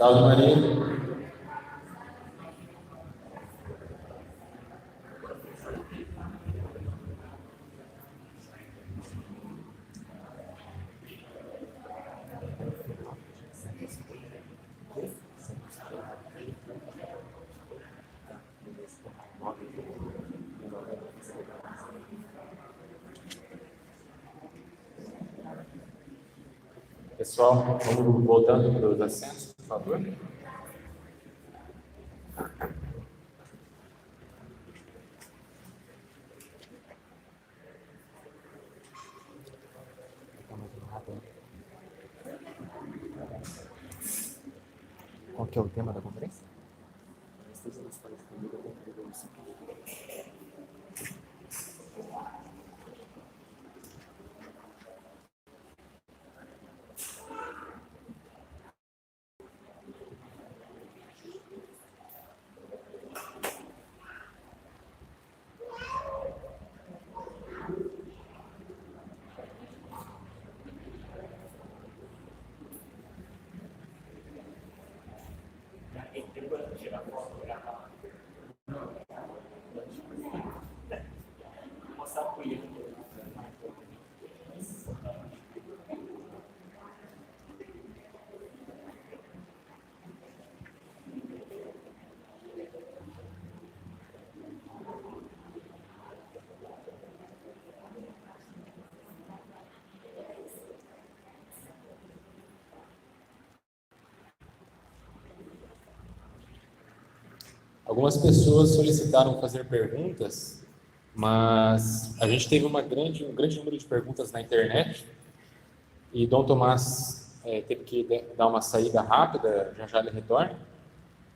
Salve Maria. Pessoal, vamos voltando para os assentos, por favor. Qual que é o tema da conferência? Algumas pessoas solicitaram fazer perguntas, mas a gente teve um grande número de perguntas na internet e Dom Tomás teve que dar uma saída rápida, já ele retorna.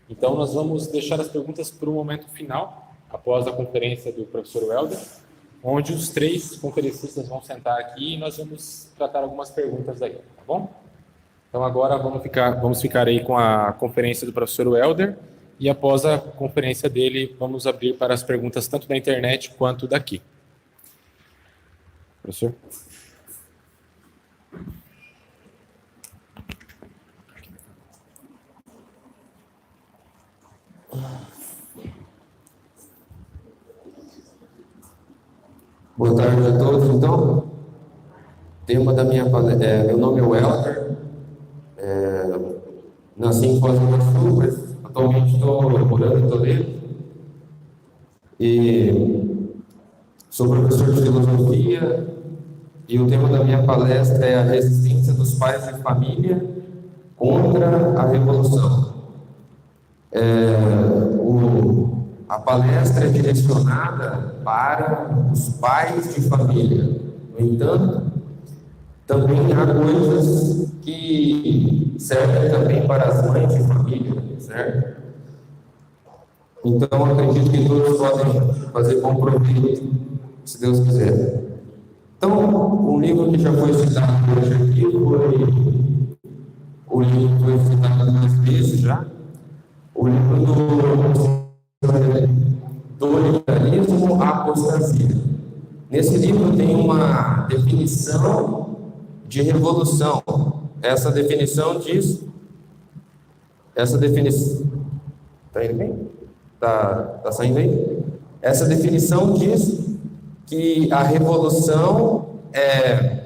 Então nós vamos deixar as perguntas para o momento final, após a conferência do professor Welder, onde os 3 conferencistas vão sentar aqui e nós vamos tratar algumas perguntas aí, tá bom? Então agora vamos ficar aí com a conferência do professor Welder. E após a conferência dele, vamos abrir para as perguntas tanto da internet quanto daqui. Professor? Boa tarde a todos, então. Tema da minha palestra, meu nome é Welder, nasci em Foz do Iguaçu, mas atualmente estou morando em Toledo e sou professor de filosofia e o tema da minha palestra é a resistência dos pais de família contra a revolução. A palestra é direcionada para os pais de família. No entanto, também há coisas que servem também para as mães de família, certo? Então, acredito que todos podem fazer bom proveito, se Deus quiser. Então, um livro que já foi citado hoje aqui o livro foi citado algumas vezes já, o livro do Liberalismo à Apostasia. Nesse livro tem uma definição de revolução. Essa definição diz... Está indo bem? Está saindo aí? Essa definição diz que a revolução é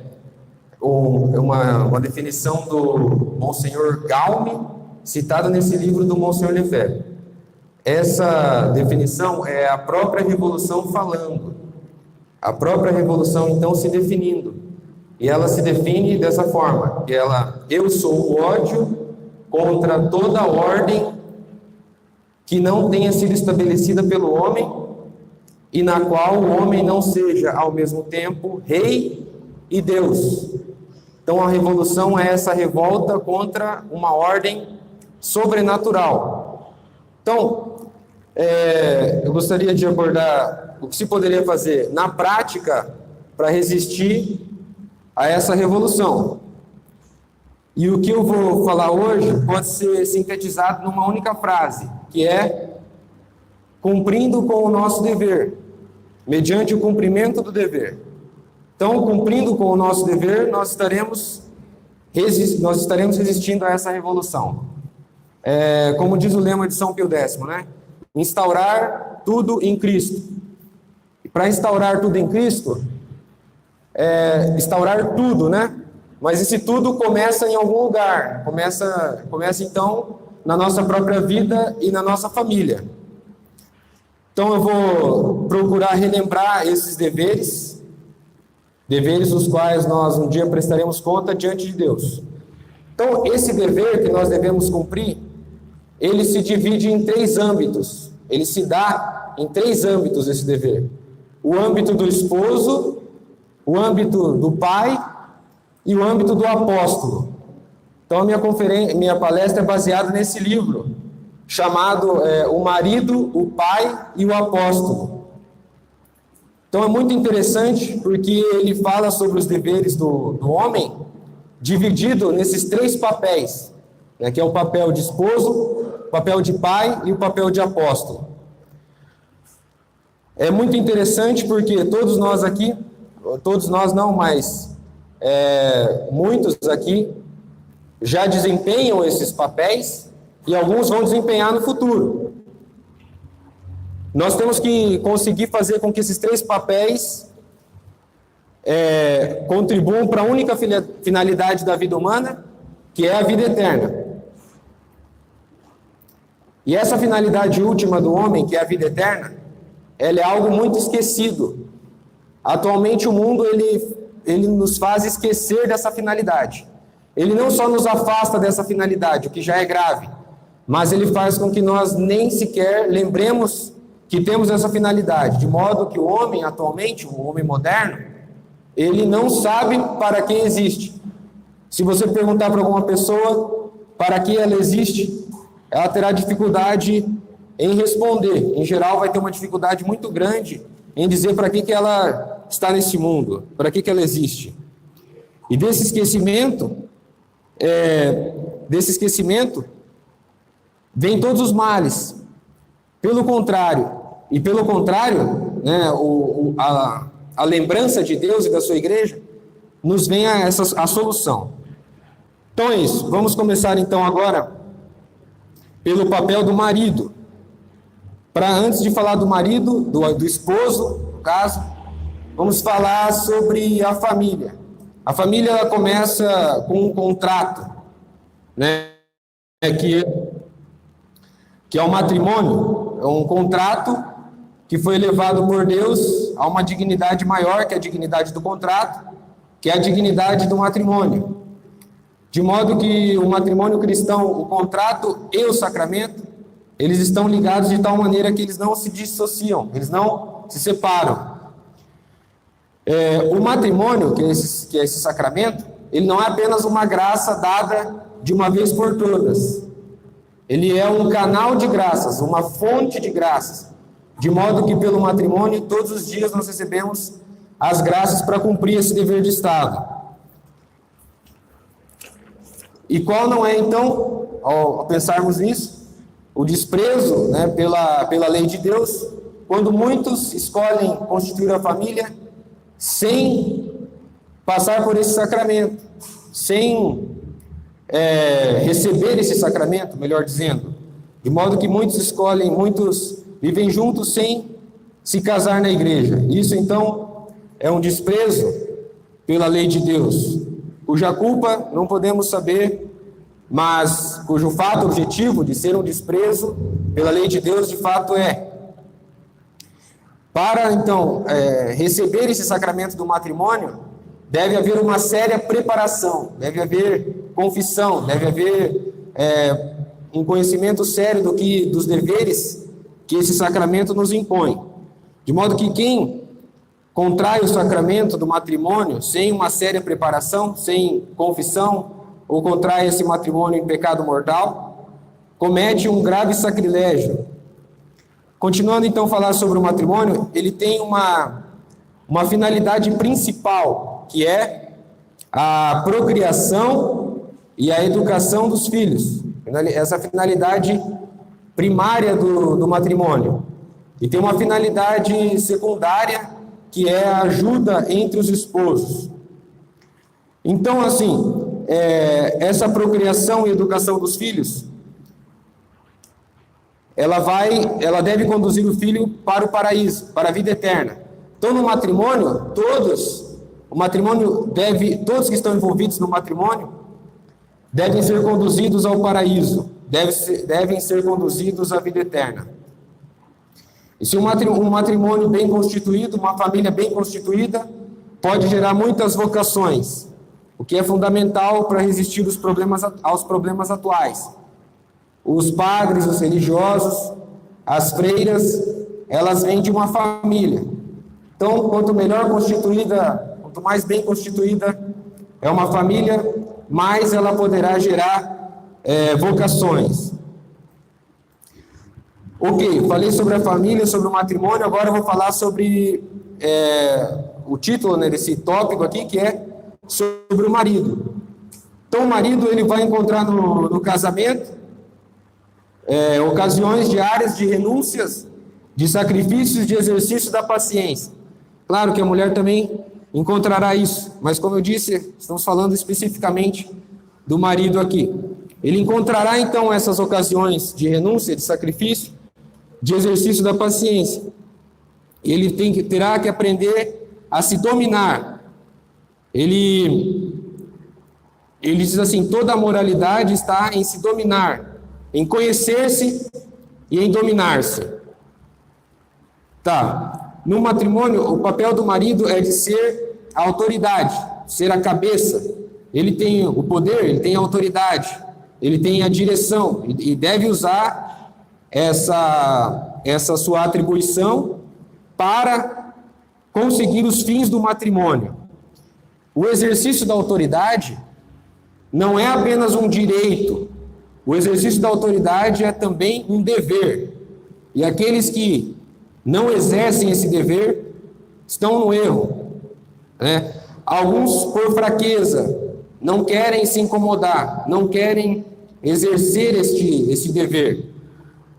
uma definição do Monsenhor Gaume, citada nesse livro do Monsenhor Lefebvre. Essa definição é a própria revolução falando. A própria revolução, então, se definindo. E ela se define dessa forma, que eu sou o ódio contra toda ordem que não tenha sido estabelecida pelo homem e na qual o homem não seja, ao mesmo tempo, rei e Deus. Então, a revolução é essa revolta contra uma ordem sobrenatural. Então, eu gostaria de abordar o que se poderia fazer na prática para resistir a essa revolução. E o que eu vou falar hoje pode ser sintetizado numa única frase, que é cumprindo com o nosso dever, mediante o cumprimento do dever. Então, cumprindo com o nosso dever, nós estaremos resistindo a essa revolução. como diz o lema de São Pio X, né? Instaurar tudo em Cristo. E para instaurar tudo em Cristo, instaurar tudo, né? Mas esse tudo começa em algum lugar, começa então na nossa própria vida e na nossa família. Então eu vou procurar relembrar esses deveres dos quais nós um dia prestaremos conta diante de Deus. Então esse dever que nós devemos cumprir, ele se divide em 3 âmbitos, ele se dá em 3 âmbitos esse dever. O âmbito do esposo, o âmbito do pai e o âmbito do apóstolo. Então, a minha palestra é baseada nesse livro, chamado O Marido, o Pai e o Apóstolo. Então, é muito interessante, porque ele fala sobre os deveres do homem, dividido nesses 3 papéis, né, que é o papel de esposo, o papel de pai e o papel de apóstolo. É muito interessante, porque todos nós aqui, todos nós não, mas muitos aqui já desempenham esses papéis e alguns vão desempenhar no futuro. Nós temos que conseguir fazer com que esses 3 papéis contribuam para a única finalidade da vida humana, que é a vida eterna. E essa finalidade última do homem, que é a vida eterna, ela é algo muito esquecido. Atualmente o mundo ele nos faz esquecer dessa finalidade. Ele não só nos afasta dessa finalidade, o que já é grave, mas ele faz com que nós nem sequer lembremos que temos essa finalidade, de modo que o homem atualmente, o homem moderno, ele não sabe para que existe. Se você perguntar para alguma pessoa para que ela existe, ela terá dificuldade em responder. Em geral, vai ter uma dificuldade muito grande em dizer para que ela está nesse mundo, para que ela existe. E desse esquecimento, vem todos os males. Pelo contrário, né, a lembrança de Deus e da sua igreja, nos vem a solução. Então é isso. Vamos começar então agora pelo papel do marido. Antes de falar do marido, do esposo, no caso, vamos falar sobre a família. A família ela começa com um contrato, né, que é o matrimônio. É um contrato que foi elevado por Deus a uma dignidade maior, que é a dignidade do contrato, que é a dignidade do matrimônio. De modo que o matrimônio cristão, o contrato e o sacramento, eles estão ligados de tal maneira que eles não se dissociam, eles não se separam. O matrimônio, que é esse sacramento, ele não é apenas uma graça dada de uma vez por todas. Ele é um canal de graças, uma fonte de graças, de modo que pelo matrimônio todos os dias nós recebemos as graças para cumprir esse dever de Estado. E qual não é então, ao pensarmos nisso, o desprezo, né, pela lei de Deus, quando muitos escolhem constituir a família sem passar por esse sacramento, sem receber esse sacramento, melhor dizendo, de modo que muitos vivem juntos sem se casar na igreja. Isso então é um desprezo pela lei de Deus, cuja culpa não podemos saber, mas cujo fato objetivo de ser um desprezo pela lei de Deus de fato é. Para então receber esse sacramento do matrimônio, deve haver uma séria preparação, deve haver confissão, deve haver um conhecimento sério dos deveres que esse sacramento nos impõe. De modo que quem contrai o sacramento do matrimônio sem uma séria preparação, sem confissão, ou contrai esse matrimônio em pecado mortal, comete um grave sacrilégio. Continuando então a falar sobre o matrimônio, ele tem uma finalidade principal, que é a procriação e a educação dos filhos. Essa finalidade primária do matrimônio. E tem uma finalidade secundária, que é a ajuda entre os esposos. Então, assim, essa procriação e educação dos filhos ela deve conduzir o filho para o paraíso, para a vida eterna. Então, no matrimônio, todos que estão envolvidos no matrimônio devem ser conduzidos ao paraíso, devem ser conduzidos à vida eterna. E se um matrimônio bem constituído, uma família bem constituída, pode gerar muitas vocações, o que é fundamental para resistir aos problemas atuais. Os padres, os religiosos, as freiras, elas vêm de uma família. Então, quanto mais bem constituída é uma família, mais ela poderá gerar vocações. Ok, falei sobre a família, sobre o matrimônio, agora eu vou falar sobre o título, né, desse tópico aqui, que é sobre o marido. Então, o marido ele vai encontrar no casamento ocasiões diárias de renúncias, de sacrifícios, de exercício da paciência. Claro que a mulher também encontrará isso, mas como eu disse, estamos falando especificamente do marido aqui. Ele encontrará então essas ocasiões de renúncia, de sacrifício, de exercício da paciência. Ele terá que aprender a se dominar. Ele diz assim: toda a moralidade está em se dominar, em conhecer-se e em dominar-se. Tá. No matrimônio, o papel do marido é de ser a autoridade, ser a cabeça. Ele tem o poder, ele tem a autoridade, ele tem a direção e deve usar essa sua atribuição para conseguir os fins do matrimônio. O exercício da autoridade não é apenas um direito. O exercício da autoridade é também um dever. E aqueles que não exercem esse dever estão no erro, né? Alguns, por fraqueza, não querem se incomodar, não querem exercer este dever.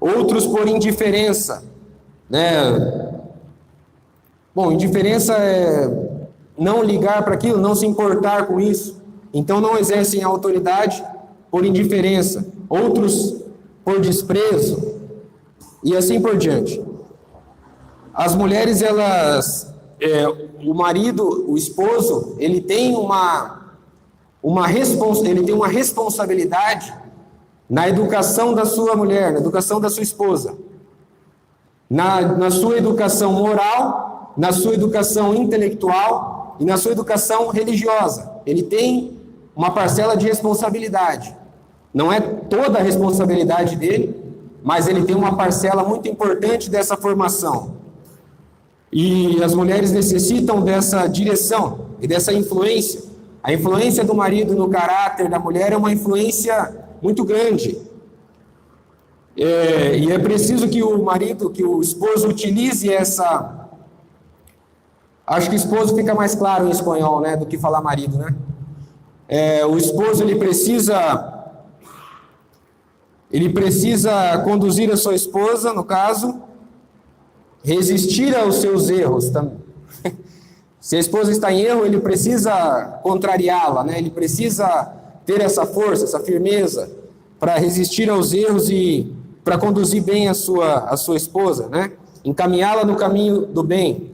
Outros, por indiferença, né? Bom, indiferença é não ligar para aquilo, não se importar com isso. Então, não exercem a autoridade por indiferença. Outros, por desprezo, e assim por diante. As mulheres, o marido, o esposo, ele tem uma responsabilidade na educação da sua mulher, na educação da sua esposa, na sua educação moral, na sua educação intelectual e na sua educação religiosa. Ele tem uma parcela de responsabilidade. Não é toda a responsabilidade dele, mas ele tem uma parcela muito importante dessa formação. E as mulheres necessitam dessa direção e dessa influência. A influência do marido no caráter da mulher é uma influência muito grande. E é preciso que o esposo utilize essa... Acho que esposo fica mais claro em espanhol, né, do que falar marido, né? O esposo, ele precisa conduzir a sua esposa, no caso, resistir aos seus erros também. Se a esposa está em erro, ele precisa contrariá-la, né? Ele precisa ter essa força, essa firmeza para resistir aos erros e para conduzir bem a sua esposa, né? Encaminhá-la no caminho do bem.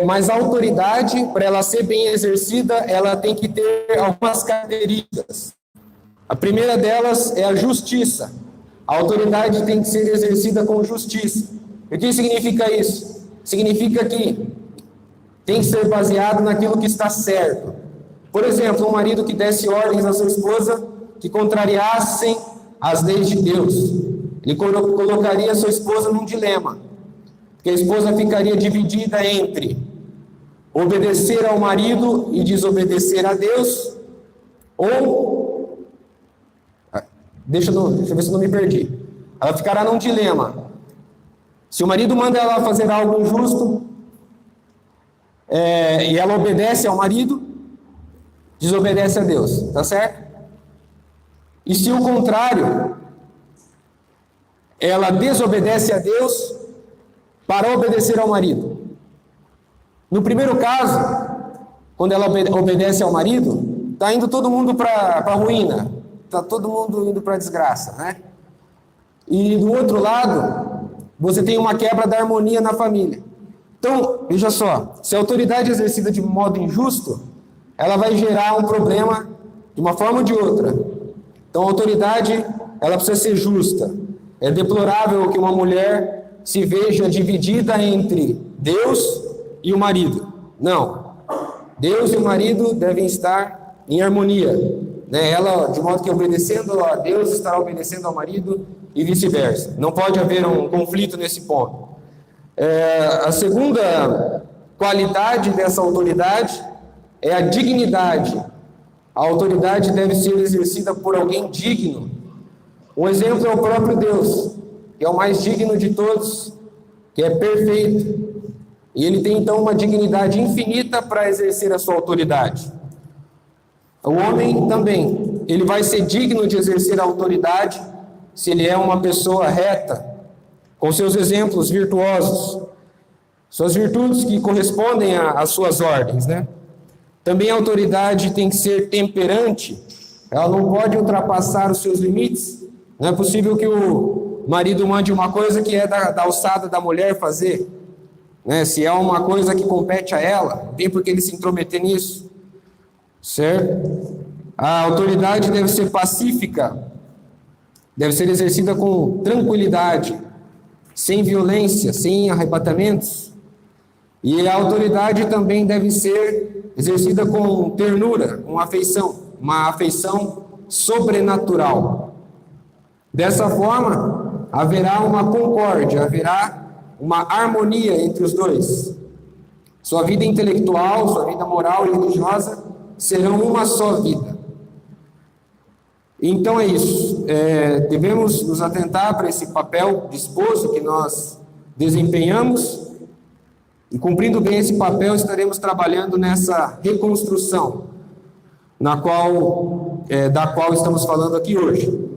Mas a autoridade, para ela ser bem exercida, ela tem que ter algumas características. A primeira delas é a justiça. A autoridade tem que ser exercida com justiça. E o que significa isso? Significa que tem que ser baseado naquilo que está certo. Por exemplo, um marido que desse ordens à sua esposa que contrariassem as leis de Deus. Ele colocaria a sua esposa num dilema. Porque a esposa ficaria dividida entre obedecer ao marido e desobedecer a Deus, ou... Deixa eu ver se eu não me perdi. Ela ficará num dilema. Se o marido manda ela fazer algo injusto, e ela obedece ao marido, desobedece a Deus, tá certo? E se o contrário, ela desobedece a Deus para obedecer ao marido. No primeiro caso, quando ela obedece ao marido, está indo todo mundo para a ruína, está todo mundo indo para a desgraça, né? e do outro lado, você tem uma quebra da harmonia na família. Então, veja só, se a autoridade é exercida de modo injusto, ela vai gerar um problema de uma forma ou de outra. Então, a autoridade, ela precisa ser justa. É deplorável que uma mulher se veja dividida entre Deus e o marido. Não. Deus e o marido devem estar em harmonia. Ela, de modo que obedecendo a Deus, estará obedecendo ao marido e vice-versa. Não pode haver um conflito nesse ponto. A segunda qualidade dessa autoridade é a dignidade. A autoridade deve ser exercida por alguém digno. Um exemplo é o próprio Deus, que é o mais digno de todos, que é perfeito. E ele tem então uma dignidade infinita para exercer a sua autoridade. O homem também, ele vai ser digno de exercer a autoridade se ele é uma pessoa reta, com seus exemplos virtuosos, suas virtudes que correspondem às suas ordens, Também a autoridade tem que ser temperante, ela não pode ultrapassar os seus limites. Não é possível que o marido mande uma coisa que é da alçada da mulher fazer, Se é uma coisa que compete a ela, não tem por que ele se intrometer nisso, certo? A autoridade deve ser pacífica, deve ser exercida com tranquilidade, sem violência, sem arrebatamentos. E a autoridade também deve ser exercida com ternura, com afeição, uma afeição sobrenatural. Dessa forma, haverá uma concórdia, haverá uma harmonia entre os dois. Sua vida intelectual, sua vida moral e religiosa serão uma só vida. Então é isso. Devemos nos atentar para esse papel de esposo que nós desempenhamos, e cumprindo bem esse papel, estaremos trabalhando nessa reconstrução da qual estamos falando aqui hoje.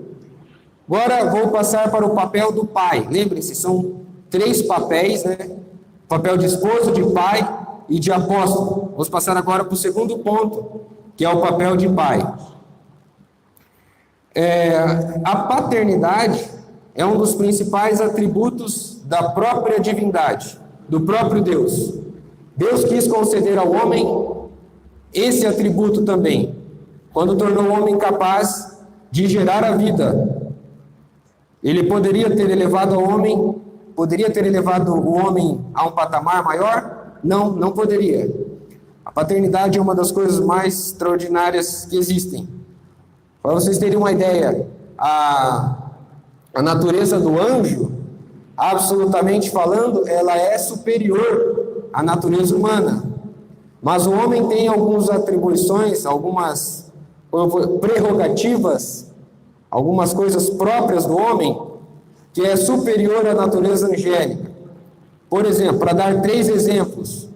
Agora vou passar para o papel do pai. Lembrem-se, são 3 papéis, Papel de esposo, de pai e de apóstolo. Vamos passar agora para o segundo ponto, que é o papel de pai. A paternidade é um dos principais atributos da própria divindade, do próprio Deus. Deus quis conceder ao homem esse atributo também, quando tornou o homem capaz de gerar a vida. Ele poderia ter elevado o homem a um patamar maior? Não, não poderia. A paternidade é uma das coisas mais extraordinárias que existem. Para vocês terem uma ideia, a natureza do anjo, absolutamente falando, ela é superior à natureza humana. Mas o homem tem algumas atribuições, algumas prerrogativas, algumas coisas próprias do homem, que é superior à natureza angélica. Por exemplo, para dar 3 exemplos.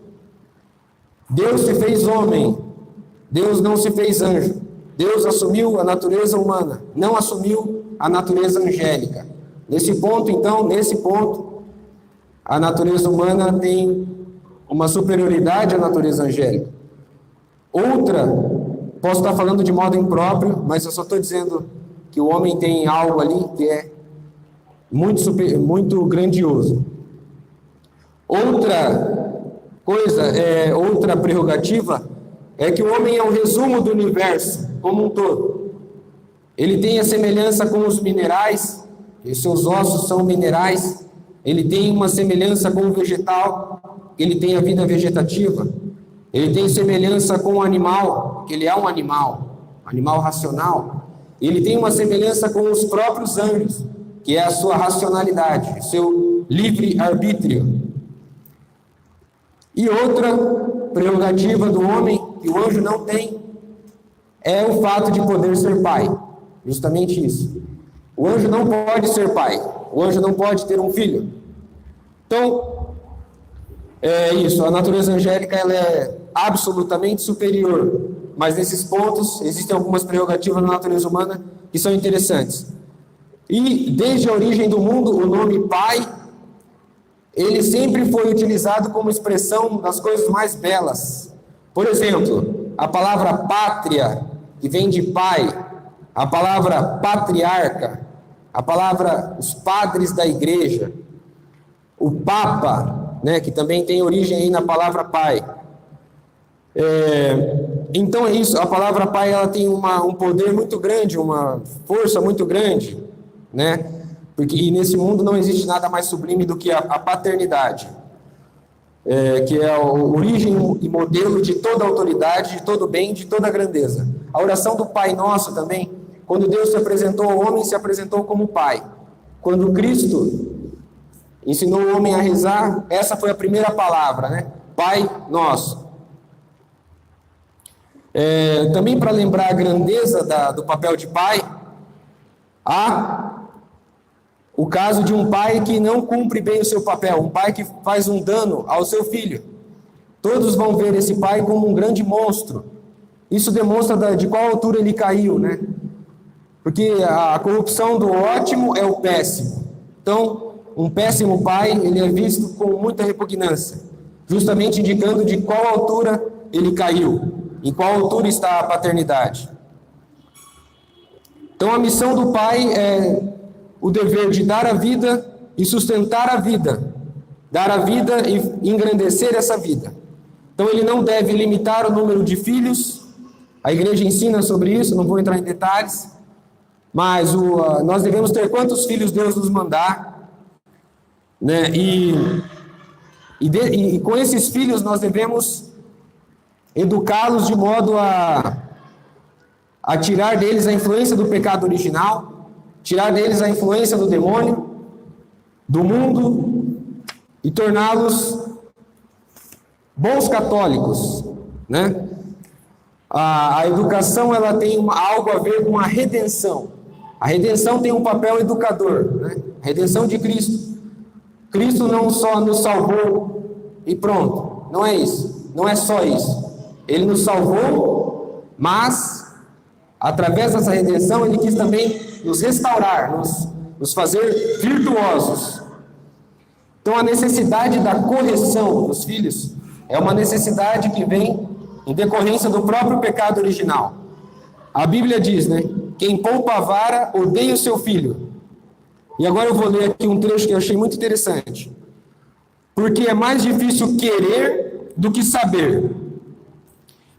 Deus se fez homem, Deus não se fez anjo. Deus assumiu a natureza humana, não assumiu a natureza angélica. Nesse ponto, a natureza humana tem uma superioridade à natureza angélica. Outra, posso estar falando de modo impróprio, mas eu só estou dizendo que o homem tem algo ali que é muito grandioso. Outra coisa, outra prerrogativa, é que o homem é um resumo do universo como um todo. Ele tem a semelhança com os minerais, e seus ossos são minerais. Ele tem uma semelhança com o vegetal, ele tem a vida vegetativa. Ele tem semelhança com o animal, que ele é um animal racional. Ele tem uma semelhança com os próprios anjos, que é a sua racionalidade, o seu livre-arbítrio. E outra prerrogativa do homem, que o anjo não tem, é o fato de poder ser pai. Justamente isso. O anjo não pode ser pai. O anjo não pode ter um filho. Então, é isso. A natureza angélica ela é absolutamente superior. Mas nesses pontos, existem algumas prerrogativas na natureza humana que são interessantes. E desde a origem do mundo, o nome pai, ele sempre foi utilizado como expressão das coisas mais belas. Por exemplo, a palavra pátria, que vem de pai, a palavra patriarca, a palavra os padres da igreja, o Papa, né, que também tem origem aí na palavra pai. Então é isso, a palavra pai ela tem um poder muito grande, uma força muito grande, né? E nesse mundo não existe nada mais sublime do que a paternidade, que é a origem e modelo de toda autoridade, de todo bem, de toda grandeza. A oração do Pai Nosso também, quando Deus se apresentou ao homem, se apresentou como Pai. Quando Cristo ensinou o homem a rezar, essa foi a primeira palavra, né? Pai Nosso. Também para lembrar a grandeza do papel de pai, há o caso de um pai que não cumpre bem o seu papel, um pai que faz um dano ao seu filho. Todos vão ver esse pai como um grande monstro. Isso demonstra de qual altura ele caiu, né? Porque a corrupção do ótimo é o péssimo. Então, um péssimo pai, ele é visto com muita repugnância, justamente indicando de qual altura ele caiu, em qual altura está a paternidade. Então, a missão do pai é o dever de dar a vida e sustentar a vida, dar a vida e engrandecer essa vida. Então, ele não deve limitar o número de filhos. A igreja ensina sobre isso, não vou entrar em detalhes, mas nós devemos ter quantos filhos Deus nos mandar, né? E com esses filhos nós devemos educá-los de modo a tirar deles a influência do pecado original, tirar deles a influência do demônio, do mundo, e torná-los bons católicos, né? A educação ela tem algo a ver com a redenção. A redenção tem um papel educador, né? A redenção de Cristo. Cristo não só nos salvou e pronto, não é isso, não é só isso. Ele nos salvou, mas através dessa redenção ele quis também nos restaurar, nos fazer virtuosos. Então a necessidade da correção dos filhos é uma necessidade que vem em decorrência do próprio pecado original. A Bíblia diz, né? Quem poupa a vara odeia o seu filho. E agora eu vou ler aqui um trecho que eu achei muito interessante. Porque é mais difícil querer do que saber.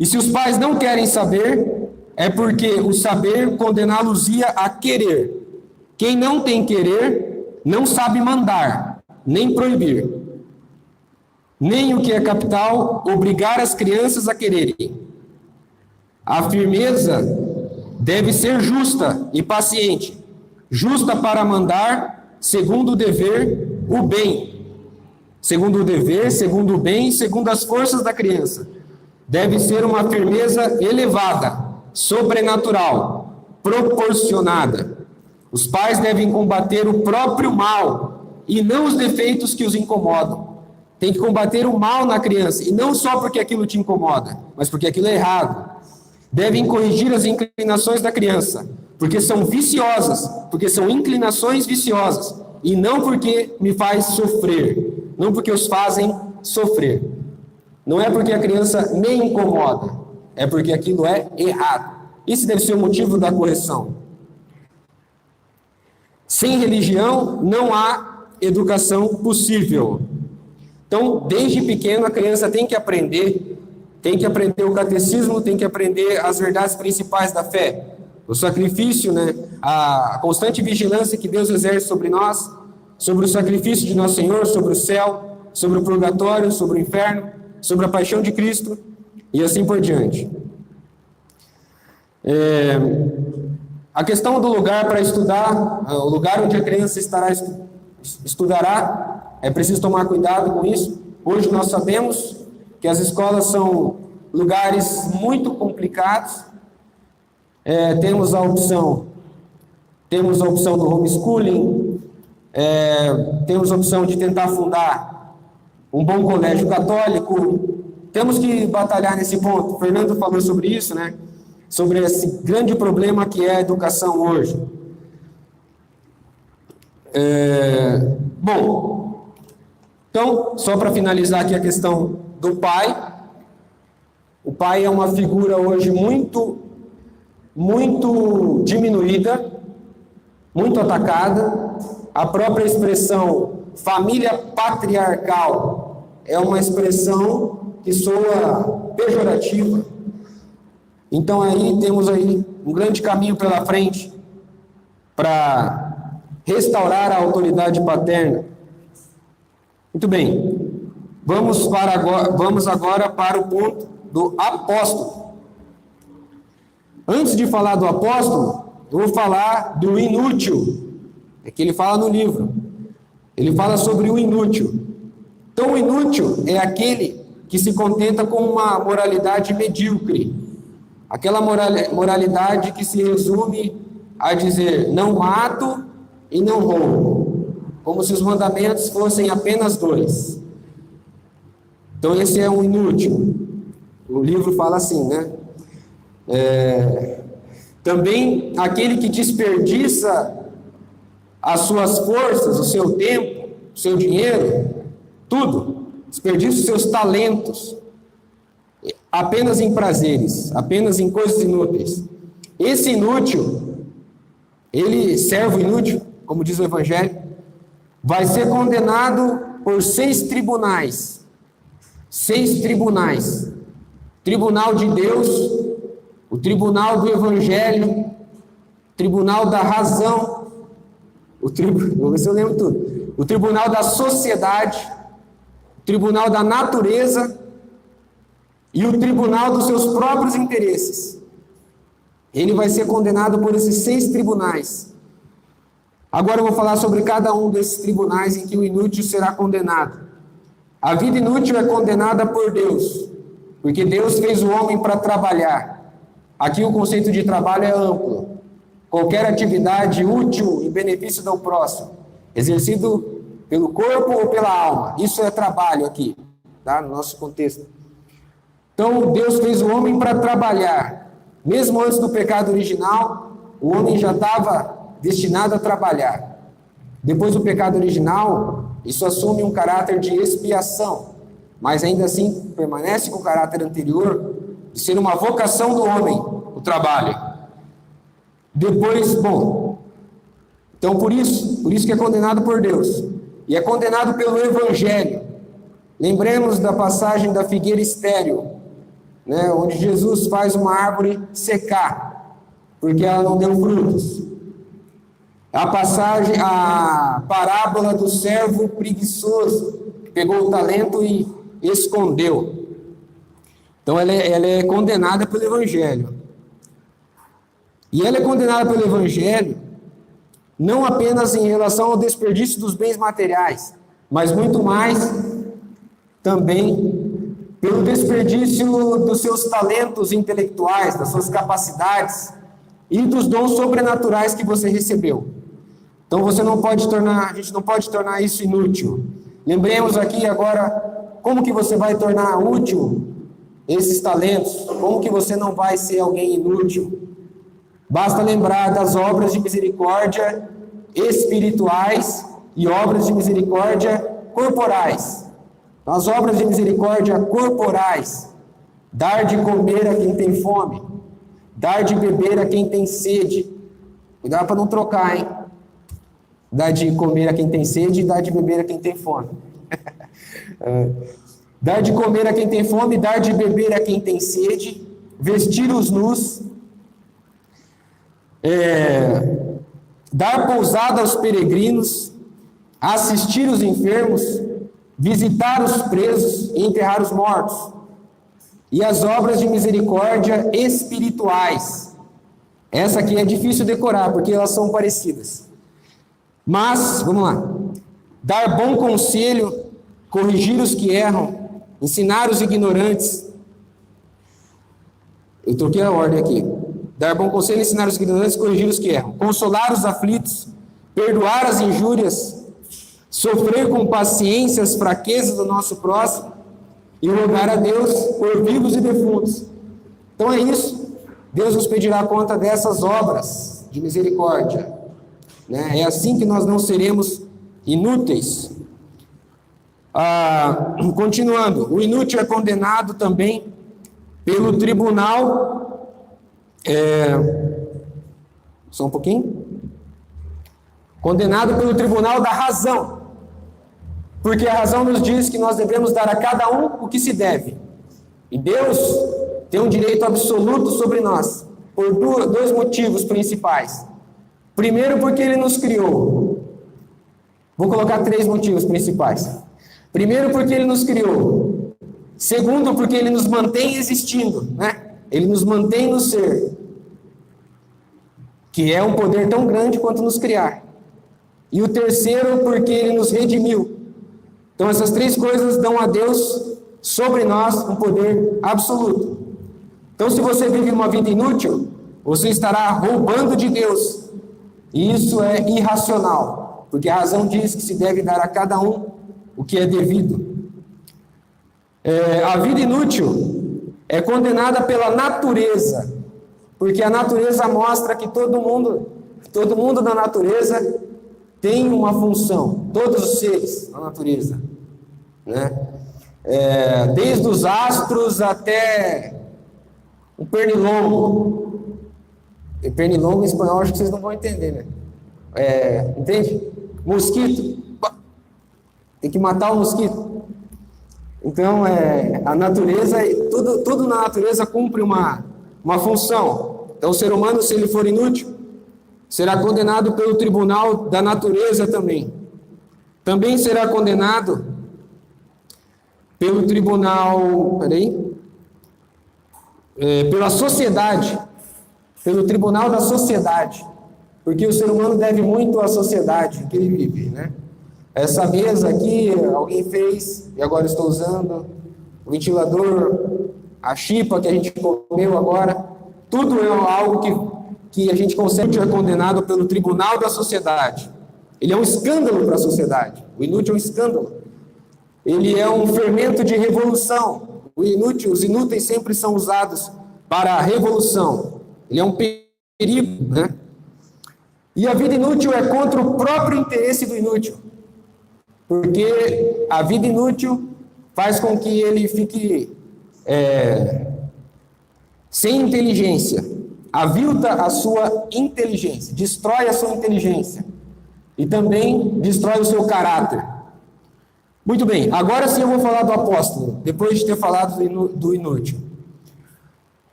E se os pais não querem saber, é porque o saber condená-los-ia a querer. Quem não tem querer, não sabe mandar, nem proibir. Nem o que é capital, obrigar as crianças a quererem. A firmeza deve ser justa e paciente. Justa para mandar, segundo o dever, o bem. Segundo o dever, segundo o bem, segundo as forças da criança. Deve ser uma firmeza elevada, sobrenatural, proporcionada. Os pais devem combater o próprio mal e não os defeitos que os incomodam. Tem que combater o mal na criança, e não só porque aquilo te incomoda, mas porque aquilo é errado. Devem corrigir as inclinações da criança, porque são viciosas, porque são inclinações viciosas, e não porque me faz sofrer, não porque os fazem sofrer. Não é porque a criança me incomoda, é porque aquilo é errado. Esse deve ser o motivo da correção. Sem religião não há educação possível. Então, desde pequeno, a criança tem que aprender o catecismo, tem que aprender as verdades principais da fé. O sacrifício, né? A constante vigilância que Deus exerce sobre nós, sobre o sacrifício de Nosso Senhor, sobre o céu, sobre o purgatório, sobre o inferno, sobre a paixão de Cristo e assim por diante. A questão do lugar para estudar, o lugar onde a criança estudará, é preciso tomar cuidado com isso. Hoje nós sabemos que as escolas são lugares muito complicados. Temos a opção do homeschooling, temos a opção de tentar fundar um bom colégio católico. Temos que batalhar nesse ponto. O Fernando falou sobre isso, né? Sobre esse grande problema que é a educação hoje. Bom, então, só para finalizar aqui a questão do pai. O pai é uma figura hoje muito diminuída. muito atacada. A própria expressão família patriarcal é uma expressão que soa pejorativa. Então aí temos aí um grande caminho pela frente para restaurar a autoridade paterna. Muito bem, vamos agora para o ponto do apóstolo. Antes de falar do apóstolo, eu vou falar do inútil. É que ele fala no livro. Ele fala sobre o inútil. Então, o inútil é aquele que se contenta com uma moralidade medíocre. Aquela moralidade que se resume a dizer: não mato e não roubo. Como se os mandamentos fossem apenas 2. Então, esse é um inútil. O livro fala assim, né? Também aquele que desperdiça as suas forças, o seu tempo, o seu dinheiro, tudo, desperdiça os seus talentos, apenas em prazeres, apenas em coisas inúteis. Esse inútil, ele, servo inútil, como diz o Evangelho, vai ser condenado por 6 tribunais. 6 tribunais. Tribunal de Deus, o tribunal do Evangelho, tribunal da razão, vou ver se eu lembro tudo. O tribunal da sociedade, o tribunal da natureza e o tribunal dos seus próprios interesses. Ele vai ser condenado por esses 6 tribunais. Agora eu vou falar sobre cada um desses tribunais em que o inútil será condenado. A vida inútil é condenada por Deus, porque Deus fez o homem para trabalhar. Aqui o conceito de trabalho é amplo. Qualquer atividade útil em benefício do próximo, exercido pelo corpo ou pela alma. Isso é trabalho aqui, tá? No nosso contexto. Então, Deus fez o homem para trabalhar. Mesmo antes do pecado original, o homem já estava destinado a trabalhar. Depois do pecado original, isso assume um caráter de expiação, mas ainda assim permanece com o caráter anterior de ser uma vocação do homem, o trabalho. Depois, então por isso que é condenado por Deus, e é condenado pelo Evangelho. Lembremos da passagem da figueira estéril, né, onde Jesus faz uma árvore secar, porque ela não deu frutos. A parábola do servo preguiçoso, que pegou o talento e escondeu. Então ela é condenada pelo Evangelho. E ela é condenada pelo Evangelho não apenas em relação ao desperdício dos bens materiais, mas muito mais também pelo desperdício dos seus talentos intelectuais, das suas capacidades e dos dons sobrenaturais que você recebeu. Então a gente não pode tornar isso inútil. Lembremos aqui agora como que você vai tornar útil esses talentos, como que você não vai ser alguém inútil. Basta lembrar das obras de misericórdia espirituais e obras de misericórdia corporais. As obras de misericórdia corporais: dar de comer a quem tem fome, dar de beber a quem tem sede. Cuidado para não trocar, hein? Dar de comer a quem tem sede e dar de beber a quem tem fome. Dar de comer a quem tem fome, dar de beber a quem tem sede, vestir os nus, dar pousada aos peregrinos, assistir os enfermos, visitar os presos e enterrar os mortos. E as obras de misericórdia espirituais. Essa aqui é difícil decorar, porque elas são parecidas. Mas, vamos lá. Dar bom conselho, corrigir os que erram, ensinar os ignorantes. Eu troquei a ordem aqui. Dar bom conselho, ensinar os ignorantes, corrigir os que erram. Consolar os aflitos, perdoar as injúrias, sofrer com paciência as fraquezas do nosso próximo e rogar a Deus por vivos e defuntos. Então é isso. Deus nos pedirá conta dessas obras de misericórdia. Né? É assim que nós não seremos inúteis. Continuando, o inútil é condenado também pelo tribunal. Só um pouquinho. Condenado pelo tribunal da razão, porque a razão nos diz que nós devemos dar a cada um o que se deve. E Deus tem um direito absoluto sobre nós, por dois motivos principais. Primeiro, porque Ele nos criou. Vou colocar 3 motivos principais. Primeiro, porque Ele nos criou. Segundo, porque Ele nos mantém existindo, né? Ele nos mantém no ser, que é um poder tão grande quanto nos criar. E o terceiro, porque Ele nos redimiu. Então essas 3 coisas dão a Deus sobre nós um poder absoluto. Então se você vive uma vida inútil, você estará roubando de Deus. E isso é irracional, porque a razão diz que se deve dar a cada um o que é devido. A vida inútil é condenada pela natureza, porque a natureza mostra que todo mundo da natureza tem uma função, todos os seres da natureza, né? Desde os astros até o pernilongo. E pernilongo em espanhol acho que vocês não vão entender, né? Entende? Mosquito. Tem que matar o mosquito. Então, a natureza, tudo na natureza cumpre uma função. Então, o ser humano, se ele for inútil, será condenado pelo tribunal da natureza também. Também será condenado pelo tribunal, pela sociedade, pelo tribunal da sociedade, porque o ser humano deve muito à sociedade que ele vive, né? Essa mesa aqui, alguém fez, e agora estou usando, o ventilador, a chipa que a gente comeu agora, tudo é algo que a gente consegue ser condenado pelo tribunal da sociedade. Ele é um escândalo para a sociedade. O inútil é um escândalo. Ele é um fermento de revolução. Os inúteis sempre são usados para a revolução. Ele é um perigo, né? E a vida inútil é contra o próprio interesse do inútil. Porque a vida inútil faz com que ele fique sem inteligência. Avilta a sua inteligência, destrói a sua inteligência. E também destrói o seu caráter. Muito bem, agora sim eu vou falar do apóstolo, depois de ter falado do inútil.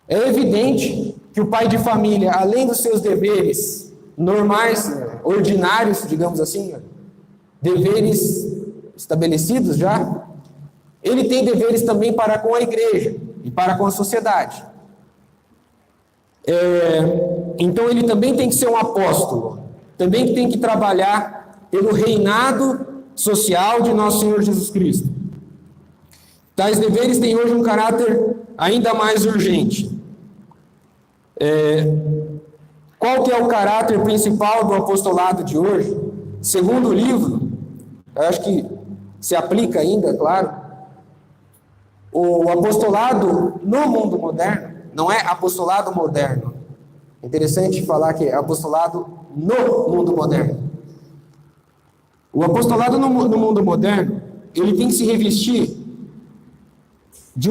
É evidente que o pai de família, além dos seus deveres normais, ordinários, digamos assim, deveres estabelecidos já, ele tem deveres também para com a igreja e para com a sociedade. Então ele também tem que ser um apóstolo, também tem que trabalhar pelo reinado social de nosso Senhor Jesus Cristo. Tais deveres têm hoje um caráter ainda mais urgente. Qual que é o caráter principal do apostolado de hoje? Segundo o livro, eu acho que se aplica ainda, claro, o apostolado no mundo moderno não é apostolado moderno. É interessante falar que é apostolado no mundo moderno. O apostolado no mundo moderno, ele tem que se revestir de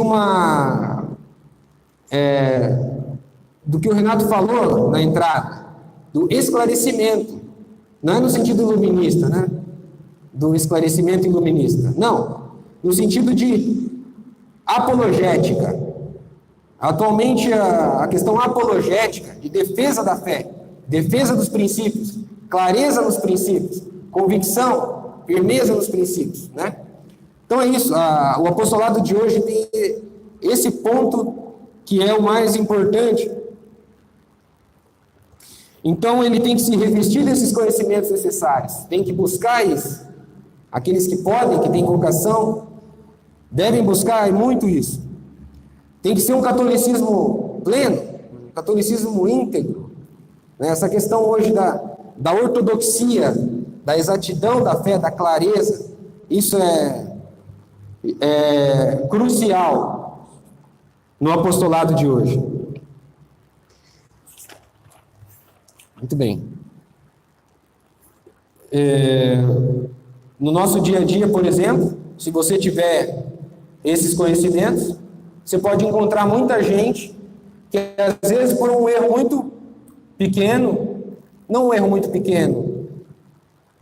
do que o Renato falou na entrada, do esclarecimento. Não é no sentido iluminista, né? Do esclarecimento iluminista. Não, no sentido de apologética. Atualmente, a questão apologética, de defesa da fé, defesa dos princípios, clareza nos princípios, convicção, firmeza nos princípios, né? Então é isso, o apostolado de hoje tem esse ponto que é o mais importante. Então ele tem que se revestir desses conhecimentos necessários, tem que buscar isso. Aqueles que podem, que têm vocação, devem buscar muito isso. Tem que ser um catolicismo pleno, um catolicismo íntegro, né? Essa questão hoje da ortodoxia, da exatidão da fé, da clareza, isso é crucial no apostolado de hoje. Muito bem. No nosso dia a dia, por exemplo, se você tiver esses conhecimentos, você pode encontrar muita gente que, às vezes, por um erro muito pequeno, não um erro muito pequeno,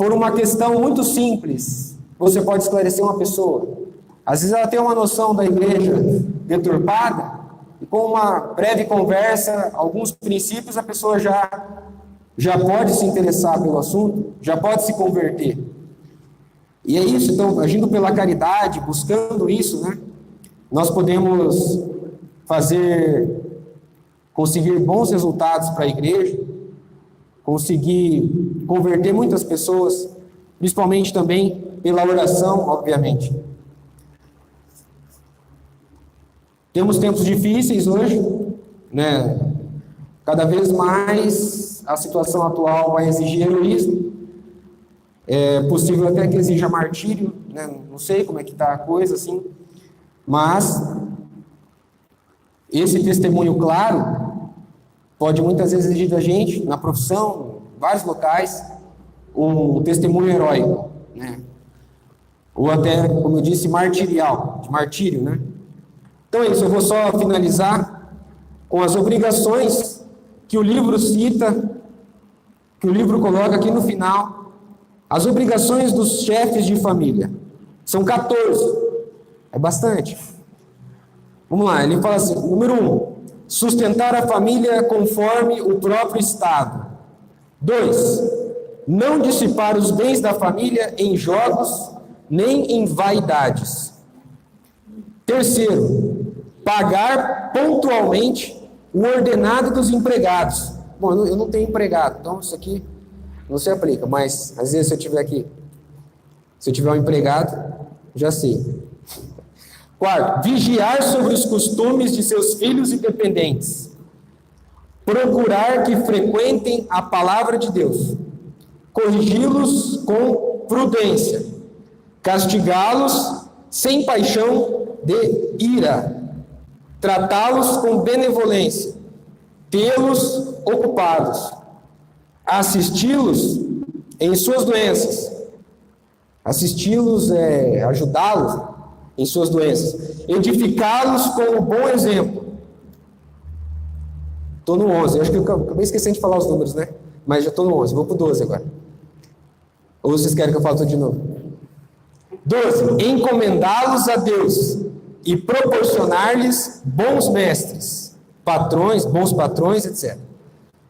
por uma questão muito simples, você pode esclarecer uma pessoa. Às vezes ela tem uma noção da igreja deturpada, e com uma breve conversa, alguns princípios, a pessoa já pode se interessar pelo assunto, já pode se converter. E é isso, então, agindo pela caridade, buscando isso, né, nós podemos conseguir bons resultados para a igreja, conseguir converter muitas pessoas, principalmente também pela oração, obviamente. Temos tempos difíceis hoje, né? Cada vez mais a situação atual vai exigir heroísmo. É possível até que exija martírio, né? Não sei como é que está a coisa, assim. Mas esse testemunho claro pode muitas vezes exigir da gente, na profissão, em vários locais, um testemunho heróico, né? Ou até, como eu disse, martirial, de martírio, né? Então é isso, eu vou só finalizar com as obrigações que o livro cita, que o livro coloca aqui no final, as obrigações dos chefes de família. São 14, é bastante. Vamos lá, ele fala assim, número 1, sustentar a família conforme o próprio estado. 2, não dissipar os bens da família em jogos, nem em vaidades. 3, pagar pontualmente o ordenado dos empregados. Bom, eu não tenho empregado, então isso aqui não se aplica, mas às vezes se eu tiver um empregado, já sei. 4, vigiar sobre os costumes de seus filhos e dependentes. Procurar que frequentem a palavra de Deus. Corrigi-los com prudência. Castigá-los sem paixão de ira. Tratá-los com benevolência, tê-los ocupados, assisti-los em suas doenças, ajudá-los em suas doenças, edificá-los com um bom exemplo. Estou no 11, acho que eu acabei esquecendo de falar os números, né? Mas já estou no 11, vou para o 12 agora. Ou vocês querem que eu fale tudo de novo? 12, encomendá-los a Deus e proporcionar-lhes bons mestres, bons patrões, etc.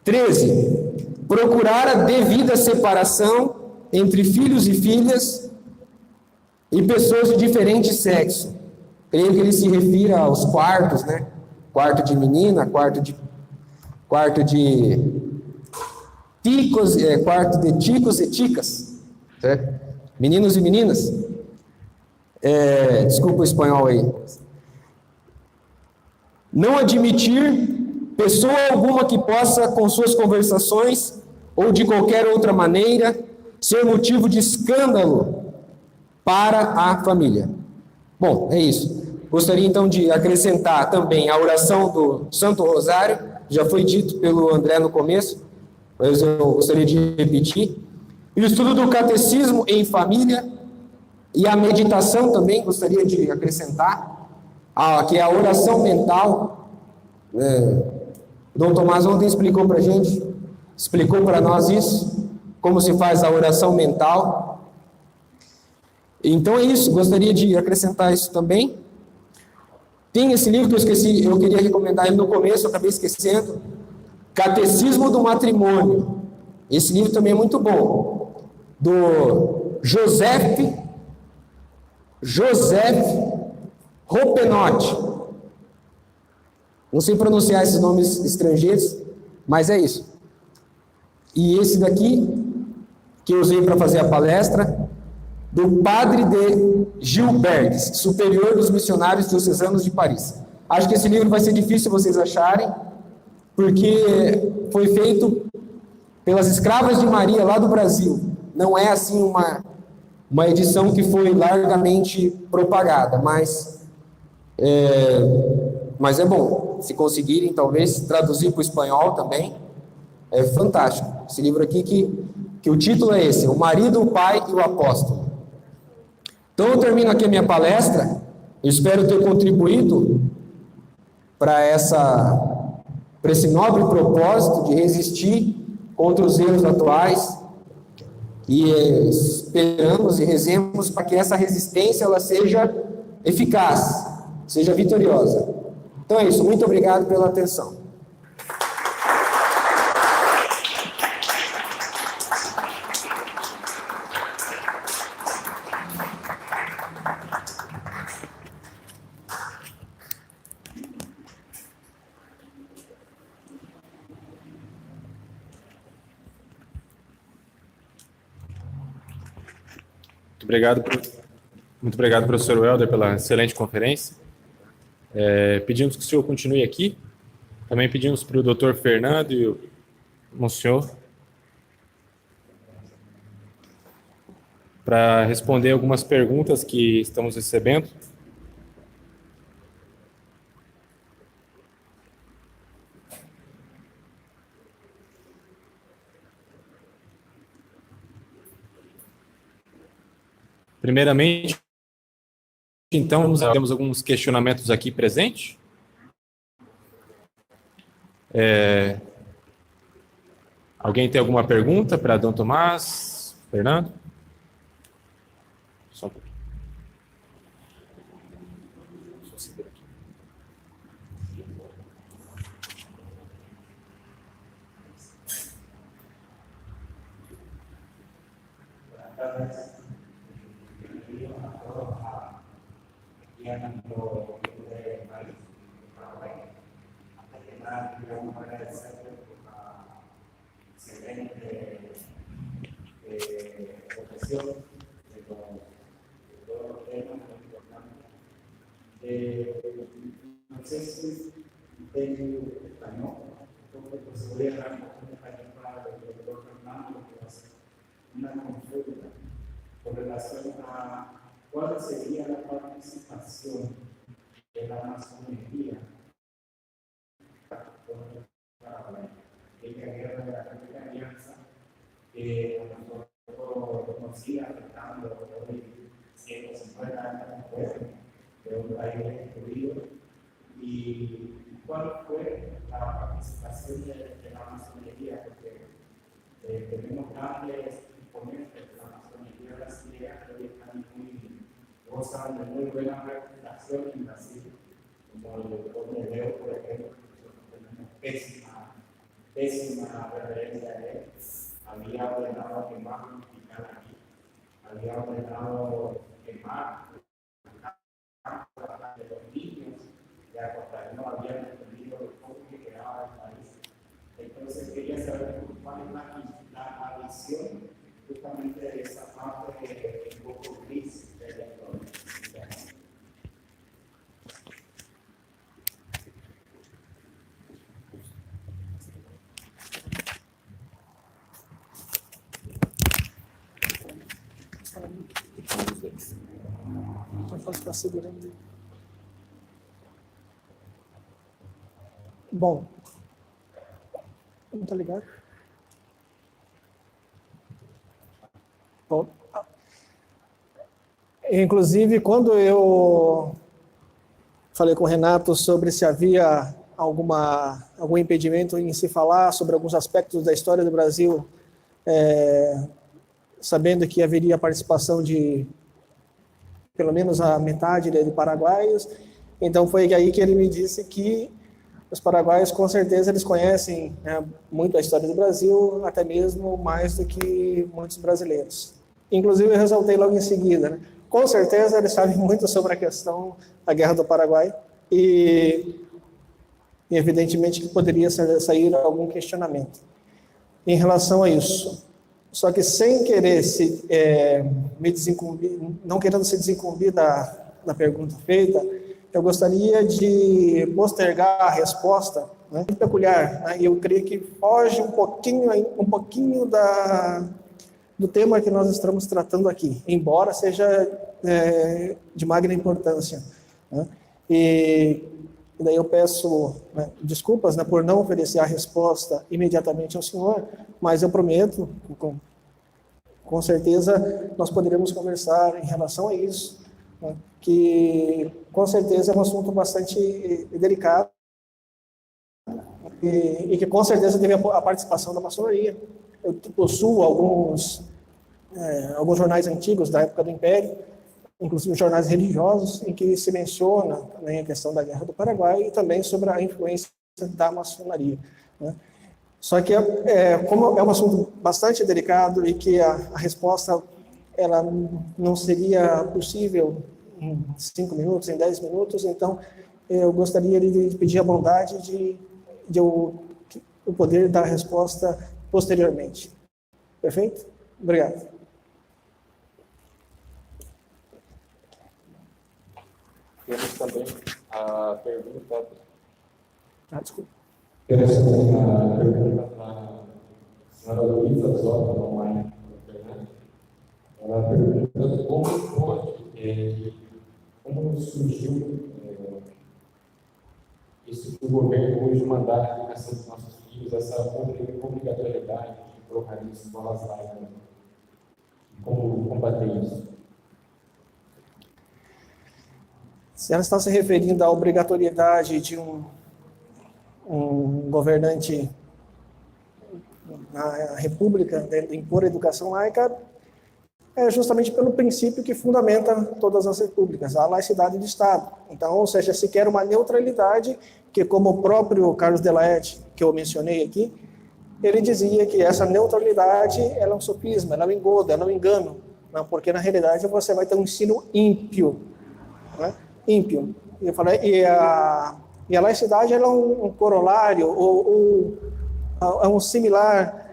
13, procurar a devida separação entre filhos e filhas e pessoas de diferente sexo. Creio que ele se refira aos quartos, né? Quarto de menina, quarto de ticos, quarto de ticos e ticas, certo? Meninos e meninas. Desculpa o espanhol aí. Não admitir pessoa alguma que possa, com suas conversações ou de qualquer outra maneira, ser motivo de escândalo para a família. Bom, é isso. Gostaria então de acrescentar também a oração do Santo Rosário, já foi dito pelo André no começo, mas eu gostaria de repetir. E o estudo do catecismo em família. E a meditação também, gostaria de acrescentar, que é a oração mental. Dom Tomás ontem explicou para nós isso, como se faz a oração mental. Então é isso, gostaria de acrescentar isso também. Tem esse livro que eu esqueci, eu queria recomendar ele no começo, eu acabei esquecendo, Catecismo do Matrimônio. Esse livro também é muito bom, do Joseph Ropenotti. Não sei pronunciar esses nomes estrangeiros, mas é isso. E esse daqui, que eu usei para fazer a palestra, do Padre de Gilbertes, superior dos missionários diocesanos de Paris. Acho que esse livro vai ser difícil vocês acharem, porque foi feito pelas escravas de Maria, lá do Brasil. Não é assim uma edição que foi largamente propagada, mas é bom. Se conseguirem, talvez, traduzir para o espanhol também, é fantástico. Esse livro aqui, que o título é esse, O Marido, o Pai e o Apóstolo. Então, eu termino aqui a minha palestra. Eu espero ter contribuído para esse nobre propósito de resistir contra os erros atuais E esperamos e rezemos para que essa resistência ela seja eficaz, seja vitoriosa. Então é isso, muito obrigado pela atenção. Muito obrigado, professor Welder, pela excelente conferência. Pedimos que o senhor continue aqui. Também pedimos para o doutor Fernando e o Monsenhor para responder algumas perguntas que estamos recebendo. Primeiramente, então, temos alguns questionamentos aqui presentes. Alguém tem alguma pergunta para Dom Tomás? Fernando? Só um pouquinho. Deixa eu seguir aqui. No sé si tengo español, entonces pues voy a hablar un poco de español para el doctor Fernando, que va a hacer una consulta con relación a cuál sería la participación de la masonería para esta guerra de la Primera Alianza, que nosotros nos sigue afectando hoy 150 años después de un país destruido. ¿Y cuál fue la participación de la masonería? Porque tenemos grandes exponentes de la masonería brasileña que hoy están gozan de muy buena reputación en Brasil, como el doctor Medeo, por ejemplo, que nosotros tenemos pésima referencia de él. Había ordenado quemar un hospital aquí, había ordenado quemar de los niños, ya porque no habían entendido el poco que quedaba del país. Entonces quería saber cuál es la visión justamente de esa parte un poco gris de la historia. Pode ficar segurando. Bom, não tá ligado? Bom, inclusive quando eu falei com o Renato sobre se havia algum impedimento em se falar sobre alguns aspectos da história do Brasil, sabendo que haveria a participação de pelo menos a metade de paraguaios, então foi aí que ele me disse que os paraguaios, com certeza, eles conhecem muito a história do Brasil, até mesmo mais do que muitos brasileiros. Inclusive, eu ressaltei logo em seguida, né? Com certeza, eles sabem muito sobre a questão da Guerra do Paraguai e evidentemente, que poderia sair algum questionamento em relação a isso. Só que sem querer me desincumbir, não querendo se desincumbir da pergunta feita, eu gostaria de postergar a resposta, né, muito peculiar, né, e eu creio que foge um pouquinho do tema que nós estamos tratando aqui, embora seja de magna importância, né, e daí eu peço desculpas, né, por não oferecer a resposta imediatamente ao senhor, mas eu prometo, com certeza, nós poderemos conversar em relação a isso, né, que com certeza é um assunto bastante delicado e que com certeza teve a participação da maçonaria. Eu possuo alguns jornais antigos da época do Império, inclusive jornais religiosos, em que se menciona também a questão da Guerra do Paraguai e também sobre a influência da maçonaria, né? Só que, como é um assunto bastante delicado e que a resposta ela não seria possível em 5 minutos, em 10 minutos, então eu gostaria de pedir a bondade de eu poder dar a resposta posteriormente. Perfeito? Obrigado. Temos também a pergunta. Desculpa. Temos também a pergunta da senhora Luísa Zota, online na internet. Ela pergunta como surgiu isso que o governo hoje mandar a educação dos nossos filhos, essa obrigatoriedade de colocar em escolas laicas. Como combater isso? Se ela está se referindo à obrigatoriedade de um governante na República de impor a educação laica, é justamente pelo princípio que fundamenta todas as repúblicas, a laicidade do Estado. Então, ou seja, se quer uma neutralidade, que como o próprio Carlos de Laet, que eu mencionei aqui, ele dizia que essa neutralidade ela é um sofisma, ela é um engodo, ela é um engano, não? Porque na realidade você vai ter um ensino ímpio, né? Ímpio. E a laicidade ela é um corolário, ou é um similar,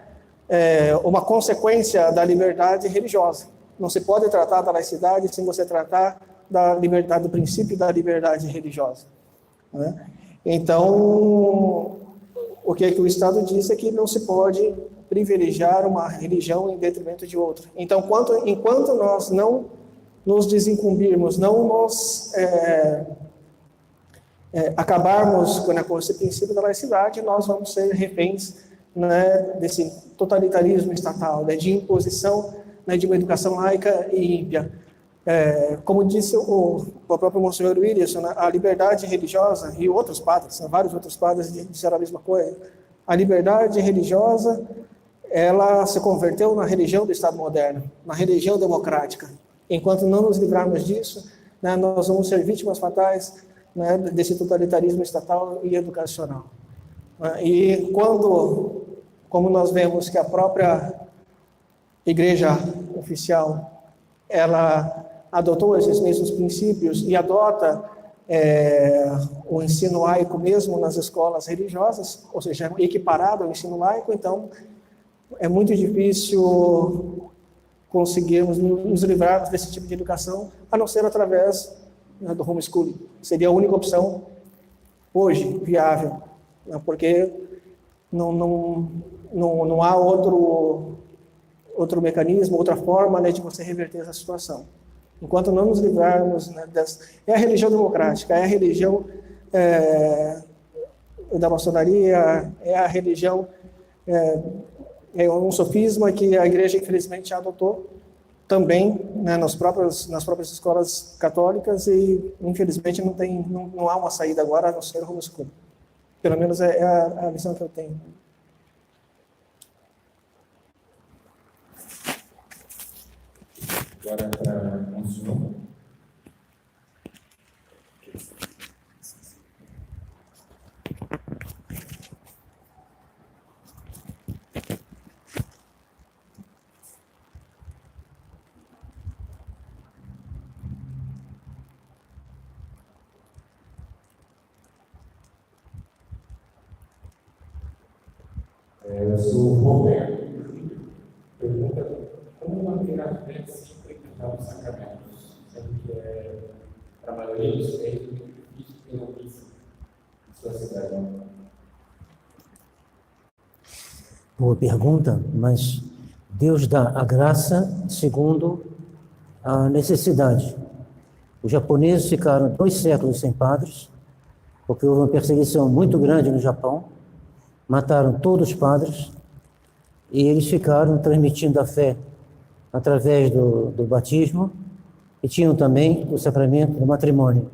uma consequência da liberdade religiosa. Não se pode tratar da laicidade sem você tratar da liberdade, do princípio da liberdade religiosa, né? Então, o que o Estado diz é que não se pode privilegiar uma religião em detrimento de outra. Então, enquanto nós não nos desincumbirmos, não nos acabarmos com esse princípio da laicidade, nós vamos ser reféns, né, desse totalitarismo estatal, né, de imposição, né, de uma educação laica e ímpia. Como disse o próprio Monsenhor Williamson, né, a liberdade religiosa, e outros padres, né, vários outros padres disseram a mesma coisa, a liberdade religiosa, ela se converteu na religião do Estado moderno, na religião democrática. Enquanto não nos livrarmos disso, né, nós vamos ser vítimas fatais, né, desse totalitarismo estatal e educacional. E como nós vemos que a própria Igreja oficial, ela adotou esses mesmos princípios e adota o ensino laico mesmo nas escolas religiosas, ou seja, equiparado ao ensino laico, então é muito difícil conseguirmos nos livrarmos desse tipo de educação, a não ser através, né, do homeschooling. Seria a única opção hoje viável, né, porque não há outro mecanismo, outra forma, né, de você reverter essa situação. Enquanto não nos livrarmos, né, é a religião democrática, é a religião da maçonaria, é a religião, é um sofisma que a Igreja, infelizmente, adotou também, né, nas próprias escolas católicas e, infelizmente, não há uma saída agora a não ser o homeschooling. Pelo menos é a visão que eu tenho. Agora para Monsenhor. Eu sou o Roberto. Pergunta como manter a fé sempre nos sacramentos, sendo que para a maioria dos crentes é difícil ter uma missa em sua cidade. Boa pergunta, mas Deus dá a graça segundo a necessidade. Os japoneses ficaram 2 séculos sem padres, porque houve uma perseguição muito grande no Japão, mataram todos os padres, e eles ficaram transmitindo a fé através do batismo, e tinham também o sacramento do matrimônio,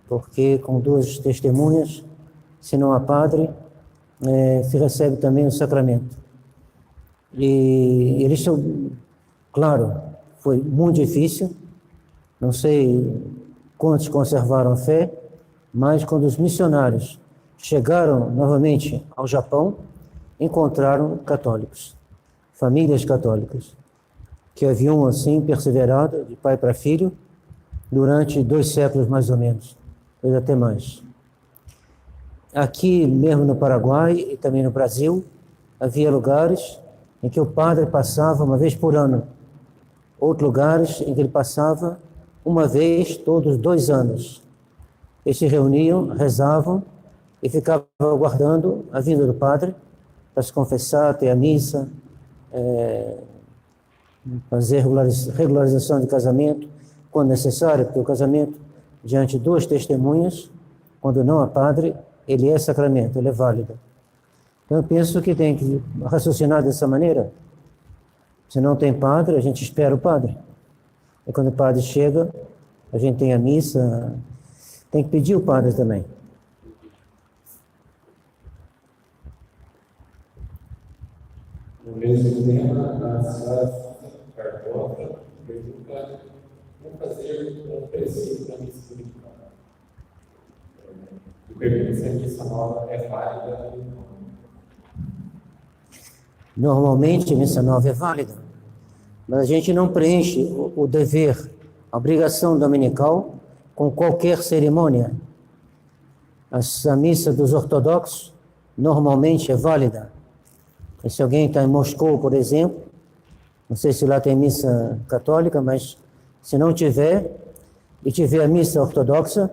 porque com 2 testemunhas, se não há padre, se recebe também o sacramento. E eles Claro, foi muito difícil, não sei quantos conservaram a fé, mas quando os missionários chegaram novamente ao Japão, encontraram católicos, famílias católicas, que haviam assim perseverado de pai para filho durante 2 séculos mais ou menos, ou até mais. Aqui mesmo no Paraguai e também no Brasil, havia lugares em que o padre passava uma vez por ano, outros lugares em que ele passava uma vez todos 2 anos. Eles se reuniam, rezavam e ficavam aguardando a vinda do padre para se confessar, ter a missa, fazer regularização de casamento, quando necessário, porque o casamento, diante de 2 testemunhas, quando não há padre, ele é sacramento, ele é válido. Então, eu penso que tem que raciocinar dessa maneira. Se não tem padre, a gente espera o padre. E quando o padre chega, a gente tem a missa, tem que pedir o padre também. No mesmo tema, a senhora Cartola pergunta como fazer um preciso da missa dominical. E pergunta se a missa nova é válida ou não. Normalmente, a missa nova é válida, mas a gente não preenche o dever, a obrigação dominical com qualquer cerimônia. A missa dos ortodoxos normalmente é válida. E se alguém está em Moscou, por exemplo, não sei se lá tem missa católica, mas se não tiver, e tiver a missa ortodoxa,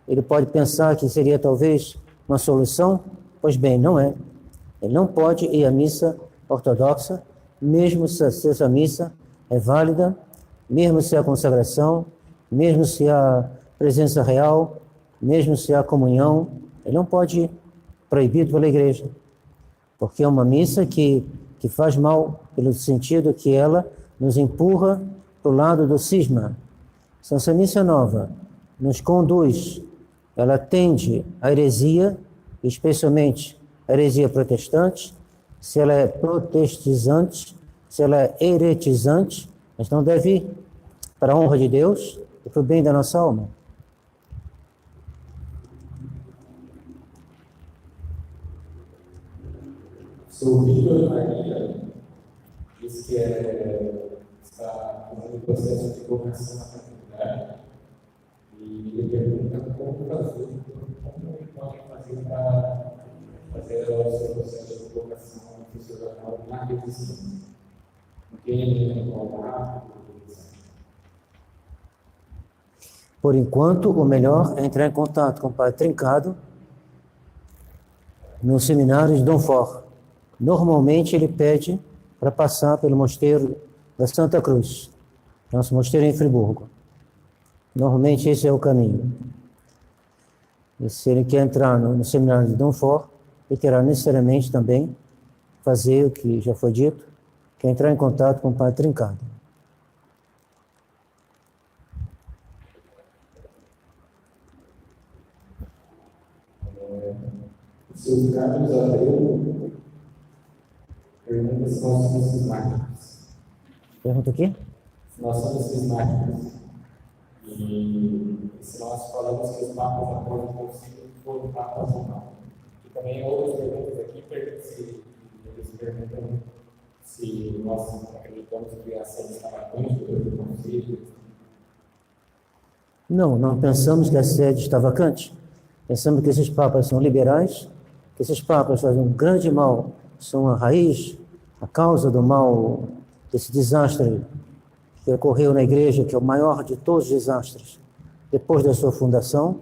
ele pode pensar que seria talvez uma solução. Pois bem, não é. Ele não pode ir à missa ortodoxa, mesmo se essa missa é válida, mesmo se há consagração, mesmo se há presença real, mesmo se há comunhão. Ele não pode ir, proibido pela igreja, porque é uma missa que faz mal, pelo sentido que ela nos empurra para o lado do cisma. Se essa missa nova nos conduz, ela tende à heresia, especialmente a heresia protestante. Se ela é protestizante, se ela é heretizante, mas não deve ir para a honra de Deus e para o bem da nossa alma. Sou Vitor Maria, diz que está fazendo o processo de vocação na faculdade e ele pergunta como ele pode fazer para fazer o seu processo de vocação profissional na revisão. Quem é encontrar? Por enquanto, o melhor é entrar em contato com o Padre Trincado no seminário de Dom For. Normalmente ele pede para passar pelo mosteiro da Santa Cruz, nosso mosteiro em Friburgo. Normalmente esse é o caminho. E se ele quer entrar no seminário de Dom For, ele terá necessariamente também fazer o que já foi dito, que é entrar em contato com o Padre Trincado. O seu Carlos Abreu pergunta se nós somos cismáticos. Pergunta o quê? Se nós somos cismáticos. E se nós falamos que os papas após o concílio foram papas ou não. E também outras perguntas aqui, eles perguntam se nós acreditamos que a sede está vacante do concílio. Não pensamos que a sede está vacante. Pensamos que esses papas são liberais, que esses papas fazem um grande mal, são a raiz, a causa do mal, desse desastre que ocorreu na igreja, que é o maior de todos os desastres, depois da sua fundação,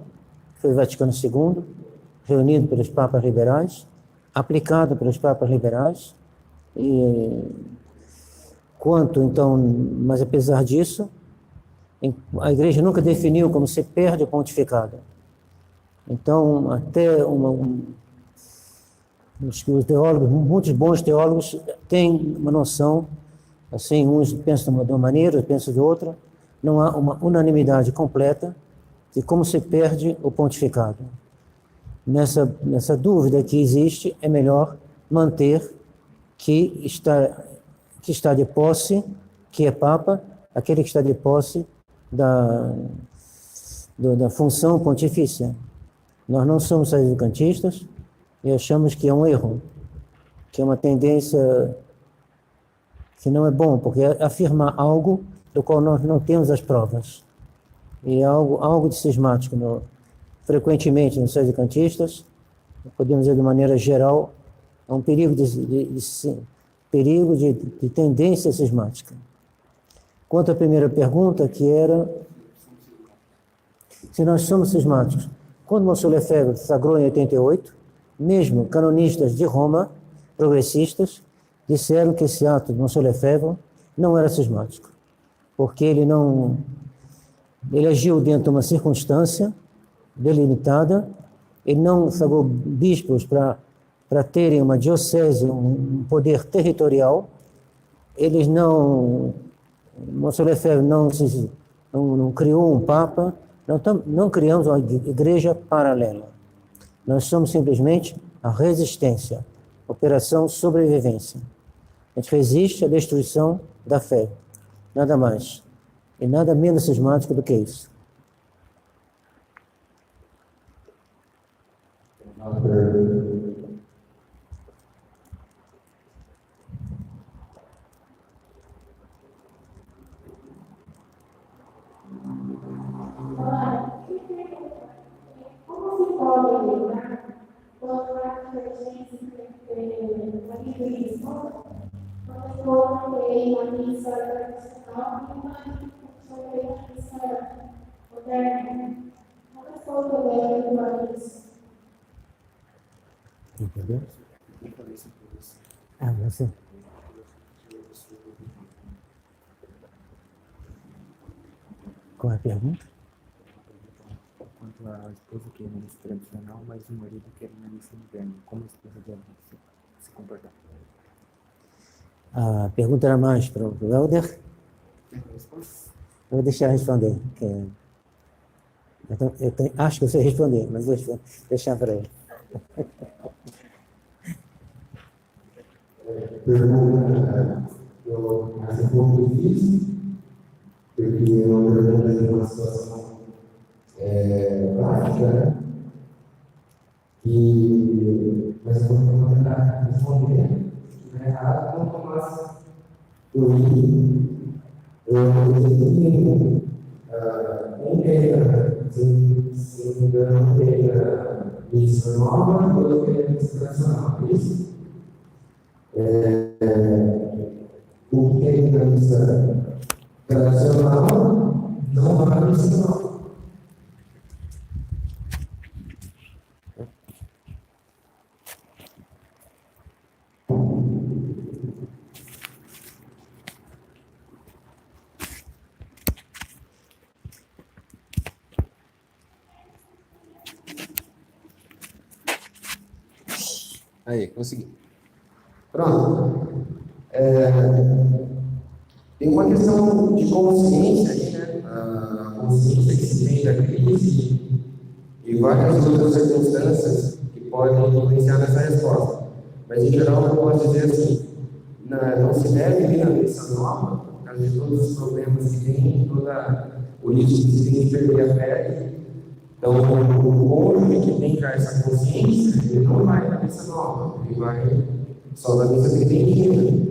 foi o Vaticano II, reunido pelos papas liberais, aplicado pelos papas liberais, e quanto, então, mas apesar disso, a igreja nunca definiu como se perde o pontificado. Então, até os teólogos, muitos bons teólogos têm uma noção, assim, uns pensam de uma maneira, outros pensam de outra, não há uma unanimidade completa de como se perde o pontificado. Nessa dúvida que existe, é melhor manter que está de posse, que é Papa? Aquele que está de posse da função pontifícia. Nós não somos sedevacantistas e achamos que é um erro, que é uma tendência que não é bom, porque afirma algo do qual nós não temos as provas. E é algo de cismático. Frequentemente, nos sedevacantistas, podemos dizer de maneira geral, é um perigo de tendência cismática. Quanto à primeira pergunta, que era se nós somos cismáticos. Quando Monsenhor Lefebvre sagrou em 88, mesmo canonistas de Roma, progressistas, disseram que esse ato de Monsenhor Lefebvre não era cismático, porque ele agiu dentro de uma circunstância delimitada, ele não sagrou bispos para terem uma diocese, um poder territorial, Monsenhor Lefebvre não criou um Papa, não criamos uma igreja paralela. Nós somos simplesmente a resistência, operação sobrevivência. A gente resiste à destruição da fé, nada mais. E nada menos cismático do que isso. Como se pode lidar com a divergência entre o cristianismo, quando eu coloquei uma missa tradicional e uma missa moderna? Como é que eu poderia isso? Entendeu? Ah, você. Qual é a pergunta? Quanto a esposa que é na missa tradicional, mas o marido que é na missa moderna, como a esposa deve se comportar? A pergunta era mais para o Helder. Eu vou deixar responder. Acho que eu sei responder, mas vou deixar para ele. Pergunta, eu acho um pouco difícil, porque eu pergunto de uma situação prática, né? Mas eu vou tentar responder, se estiver errado, não tomasse eu entendi um pega, se não me engano, pega missa nova, outro pega missa tradicional, é isso? O que tem na missa tradicional não vai na missa nova. Aí, consegui. Pronto. Tem uma questão de consciência aí, né? A consciência que se tem da crise e várias outras circunstâncias que podem influenciar nessa resposta. Mas, em geral, eu posso dizer assim, não se deve vir na missa nova, por causa de todos os problemas que tem, todo o risco que se tem de perder a fé. Então, o cônjuge que tem já essa consciência, ele não vai na missa nova, ele vai só na missa tridentina.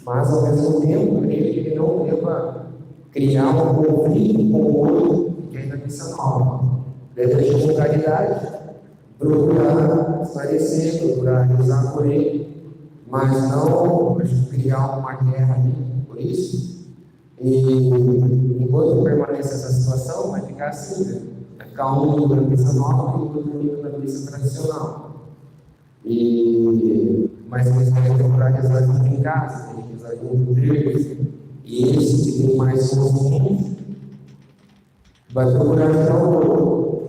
Mas, ao mesmo tempo, ele não deva criar um conflito com o outro que é na missa nova. Deve agir com caridade, procurar esclarecer, procurar rezar por ele, mas não criar uma guerra ali por isso. E enquanto permanecer essa situação, vai ficar assim, né? Vai ficar um indo na missa nova e o outro indo na missa tradicional. Mas eles vão procurar rezar junto em casa, rezar junto deles. E esse que tem mais consciência vai procurar ajudar o outro.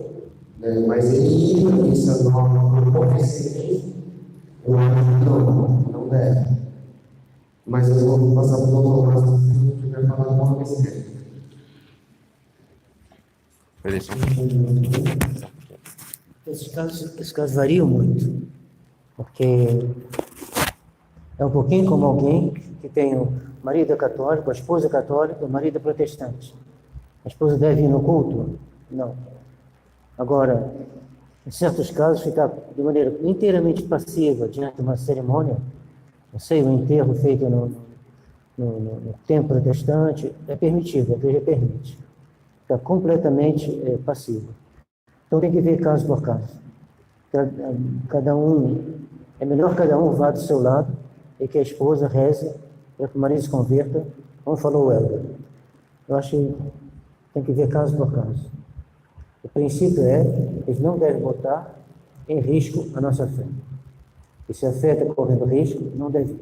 Mas ele ir na missa nova por conhecimento, eu acho que não deve. Mas eu vou passar para o doutor Márcio se não tiver falado uma besteira. Esses casos variam muito, porque é um pouquinho como alguém que tem marido é católico, a esposa é católica, o marido é protestante. A esposa deve ir no culto? Não. Agora, em certos casos, ficar de maneira inteiramente passiva diante de uma cerimônia, não sei, um enterro feito no templo protestante, é permitido, a igreja permite. Ficar completamente passivo. Então tem que ver caso por caso. Cada um, é melhor cada um vá do seu lado e que a esposa reze para que o marido se converta, como falou o Helder. Eu acho que tem que ver caso por caso. O princípio é que eles não devem botar em risco a nossa fé. E se a fé está correndo risco, não deve ir.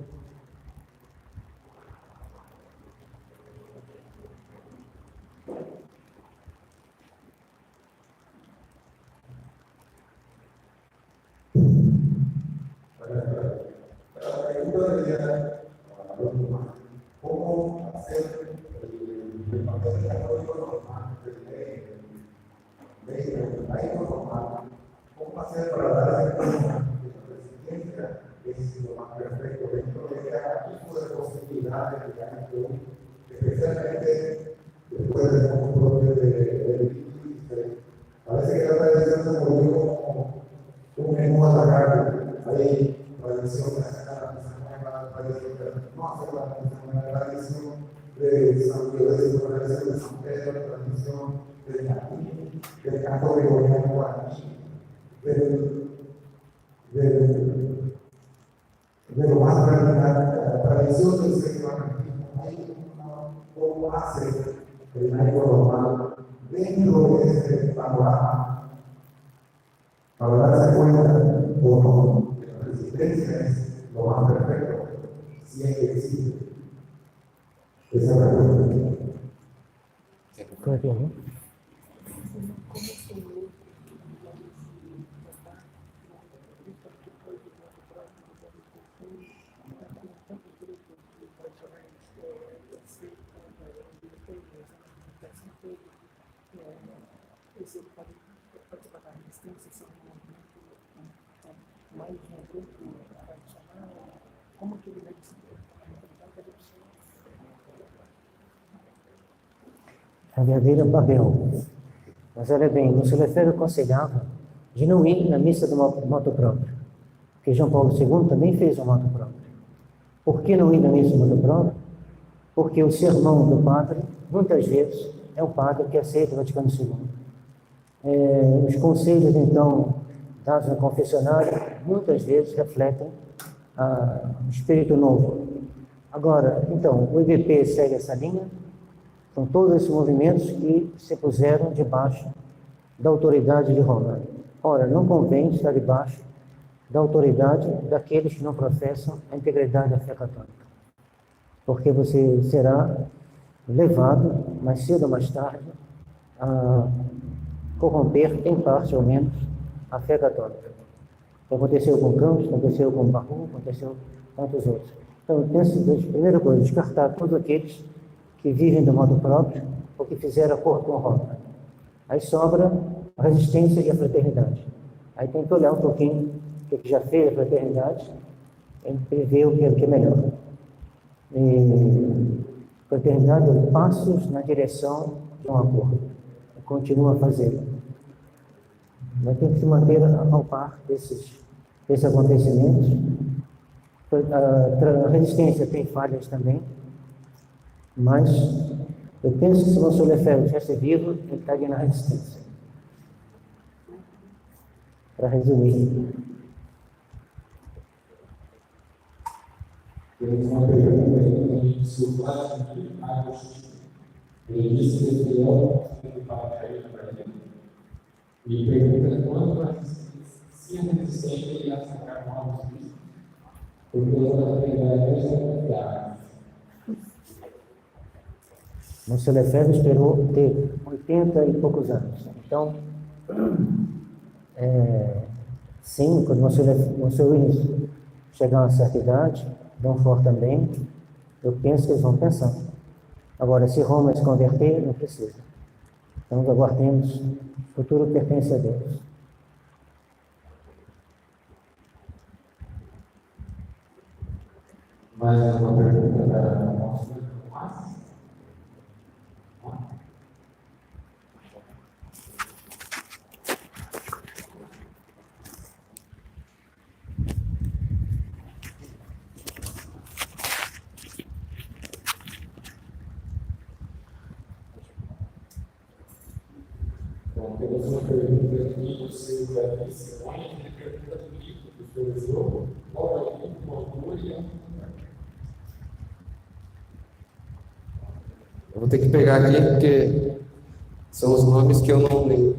Como hacer el papel de católico normal, cómo hacer para dar esa resistencia es lo más perfecto dentro de este tipo de posibilidades que hay, especialmente después del control del parece que la tradición se volvió como un menú a la carne. Hay tradiciones no hacer la tradición de San Miguel, la tradición de San Pedro, la tradición del canto gregoriano guaraní, de lo más radical, la tradición del secularismo. Hay cómo hace el laico romano dentro de ese panorama para darse cuenta o no que la resistencia es lo más perfecto, si es que existe. Esa es la pregunta. A verdadeira Babel. Mas olha bem, o Sr. Lefebvre aconselhava de não ir na missa do moto próprio, porque João Paulo II também fez o moto próprio. Por que não ir na missa do moto próprio? Porque o sermão do padre, muitas vezes, é o padre que aceita o Vaticano II. Os conselhos, então, dados no confessionário, muitas vezes refletem o espírito novo. Agora, então, o IBP segue essa linha. São todos esses movimentos que se puseram debaixo da autoridade de Roma. Ora, não convém estar debaixo da autoridade daqueles que não professam a integridade da fé católica. Porque você será levado, mais cedo ou mais tarde, a corromper, em parte ao menos, a fé católica. Aconteceu com Campos, aconteceu com Barru, aconteceu com tantos outros. Então, eu penso, primeira coisa, descartar todos aqueles que vivem do modo próprio ou que fizeram acordo com Roma. Aí sobra a resistência e a fraternidade. Aí tem que olhar um pouquinho o que já fez a fraternidade e ver o que é melhor. Fraternidade é passos na direção de um acordo. E continua a fazê-lo. Mas tem que se manter ao par desses acontecimentos. A resistência tem falhas também, mas eu penso que se o Sr. Lefebvre tivesse vivo, ele estaria na resistência. Para resumir. Temos uma pergunta se o Vladimir Agostinho, ele disse que ele é para e pergunta quando se a resistência irá sacar novos riscos, porque a verdade é confiável. O Sr. Lefebvre esperou ter 80 e poucos anos. Então, sim, quando o Sr. Williams chegar a uma certa idade, Dom For também, eu penso que eles vão pensar. Agora, se Roma se converter, não precisa. Então, aguardemos, o futuro pertence a Deus. Mais uma pergunta da nossa pergunta aqui do seu Davi Simone, ele pergunta do livro que o senhor usou, qual é o livro, o autor e a... Eu vou ter que pegar aqui porque são os nomes que eu não lembro.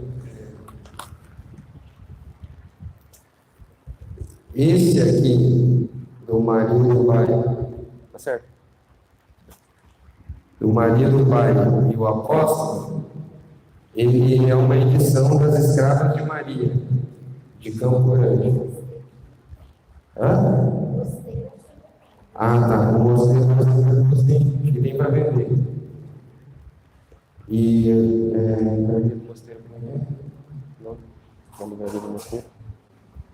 Esse aqui, do Maria do Bairro, tá certo? Do Maria do Bairro e o Apóstolo, ele é uma edição das Escravas de Maria, de Campo Grande. Hã? Ah, tá. O mosteiro que tem para vender. E livraria do mosteiro para vender? Não? A livraria do mosteiro?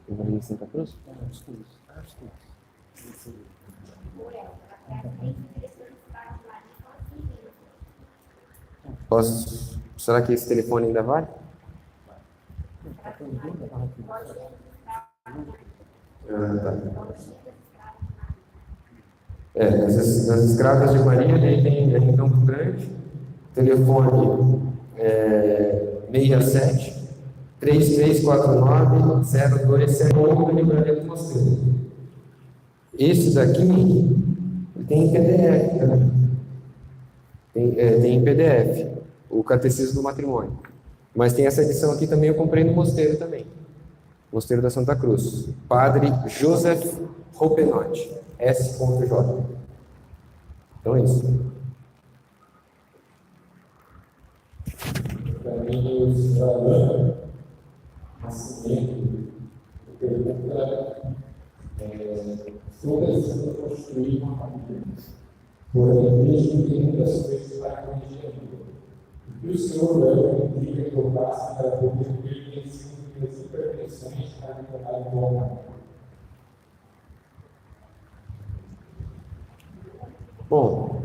Livraria de Santa Cruz? Posso? Será que esse telefone ainda vale? Das Escravas de Maria, ele tem em Campo Grande, telefone 67 3349 0271 da Livraria do Mosteiro. Esse daqui tem em PDF também. Tem em PDF, o Catecismo do Matrimônio. Mas tem essa edição aqui também, eu comprei no mosteiro também. Mosteiro da Santa Cruz. Padre Joseph Ropenotti, S.J. Então é isso. Caminhos da Lã, Nascimento, pergunta sobre a Santa construir uma família. Porém, vejo que muitas vezes vai corrigir. O que o Senhor Léo indica que eu faça para poder ver as imperfeições para me tornar um bom homem? Bom,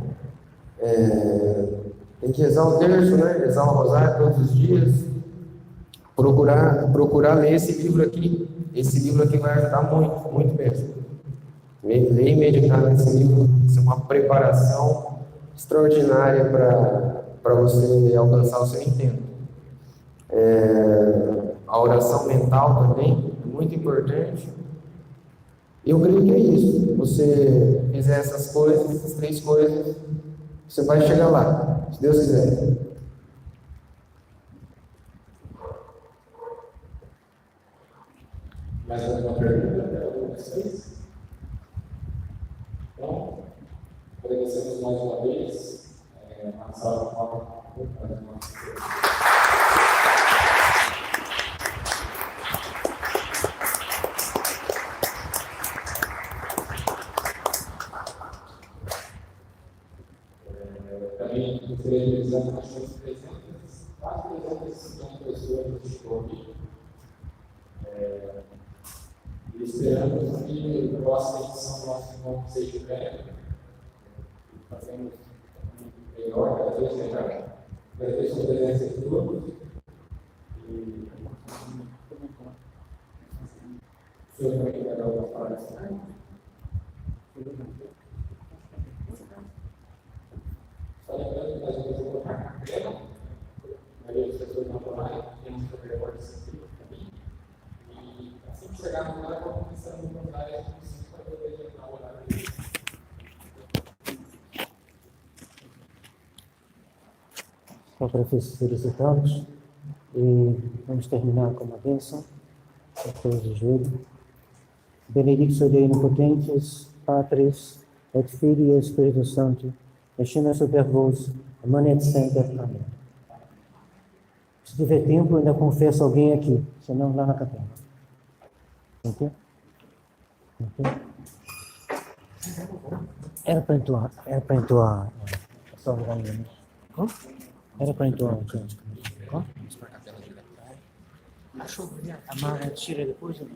tem que rezar o terço, né? Rezar o rosário todos os dias. Procurar ler esse livro aqui. Esse livro aqui vai ajudar muito, muito mesmo. Ler e meditar nesse livro. Isso é uma preparação extraordinária para você alcançar o seu intento. A oração mental também é muito importante. Eu creio que é isso. Você fizer essas coisas, essas 3 coisas, você vai chegar lá, se Deus quiser. Mais alguma pergunta para vocês? Então, agradecemos mais uma vez. Uma salva de palmas para o nosso também gostaria de avisar que nós temos quase 350 pessoas que estão aqui. E esperamos que a próxima edição do nosso encontro seja breve. Fazemos melhor, cada vez melhor. Agradeço a presença de todos. E o senhor também vai dar algumas palavras. Só lembrando que nós vamos colocar na tela, a maioria dos pessoas não online, temos que fazer agora esse caminho. E assim que chegar no lugar, vamos começar a encontrar as funções para poder entrar o horário. Só para felicitá-los e vamos terminar com uma bênção. A todos os joelhos. Benedictio Dei Omnipotens, Patris, et Filii et Spiritus Sancti, descenda sobre vós, manet sempre. Amém. Se tiver tempo, ainda confesso alguém aqui, senão lá na capela. Ok? Era para entoar só o lugar mesmo. Era para entoar, gente. Vamos para a capela direto. Achou, tira depois, né?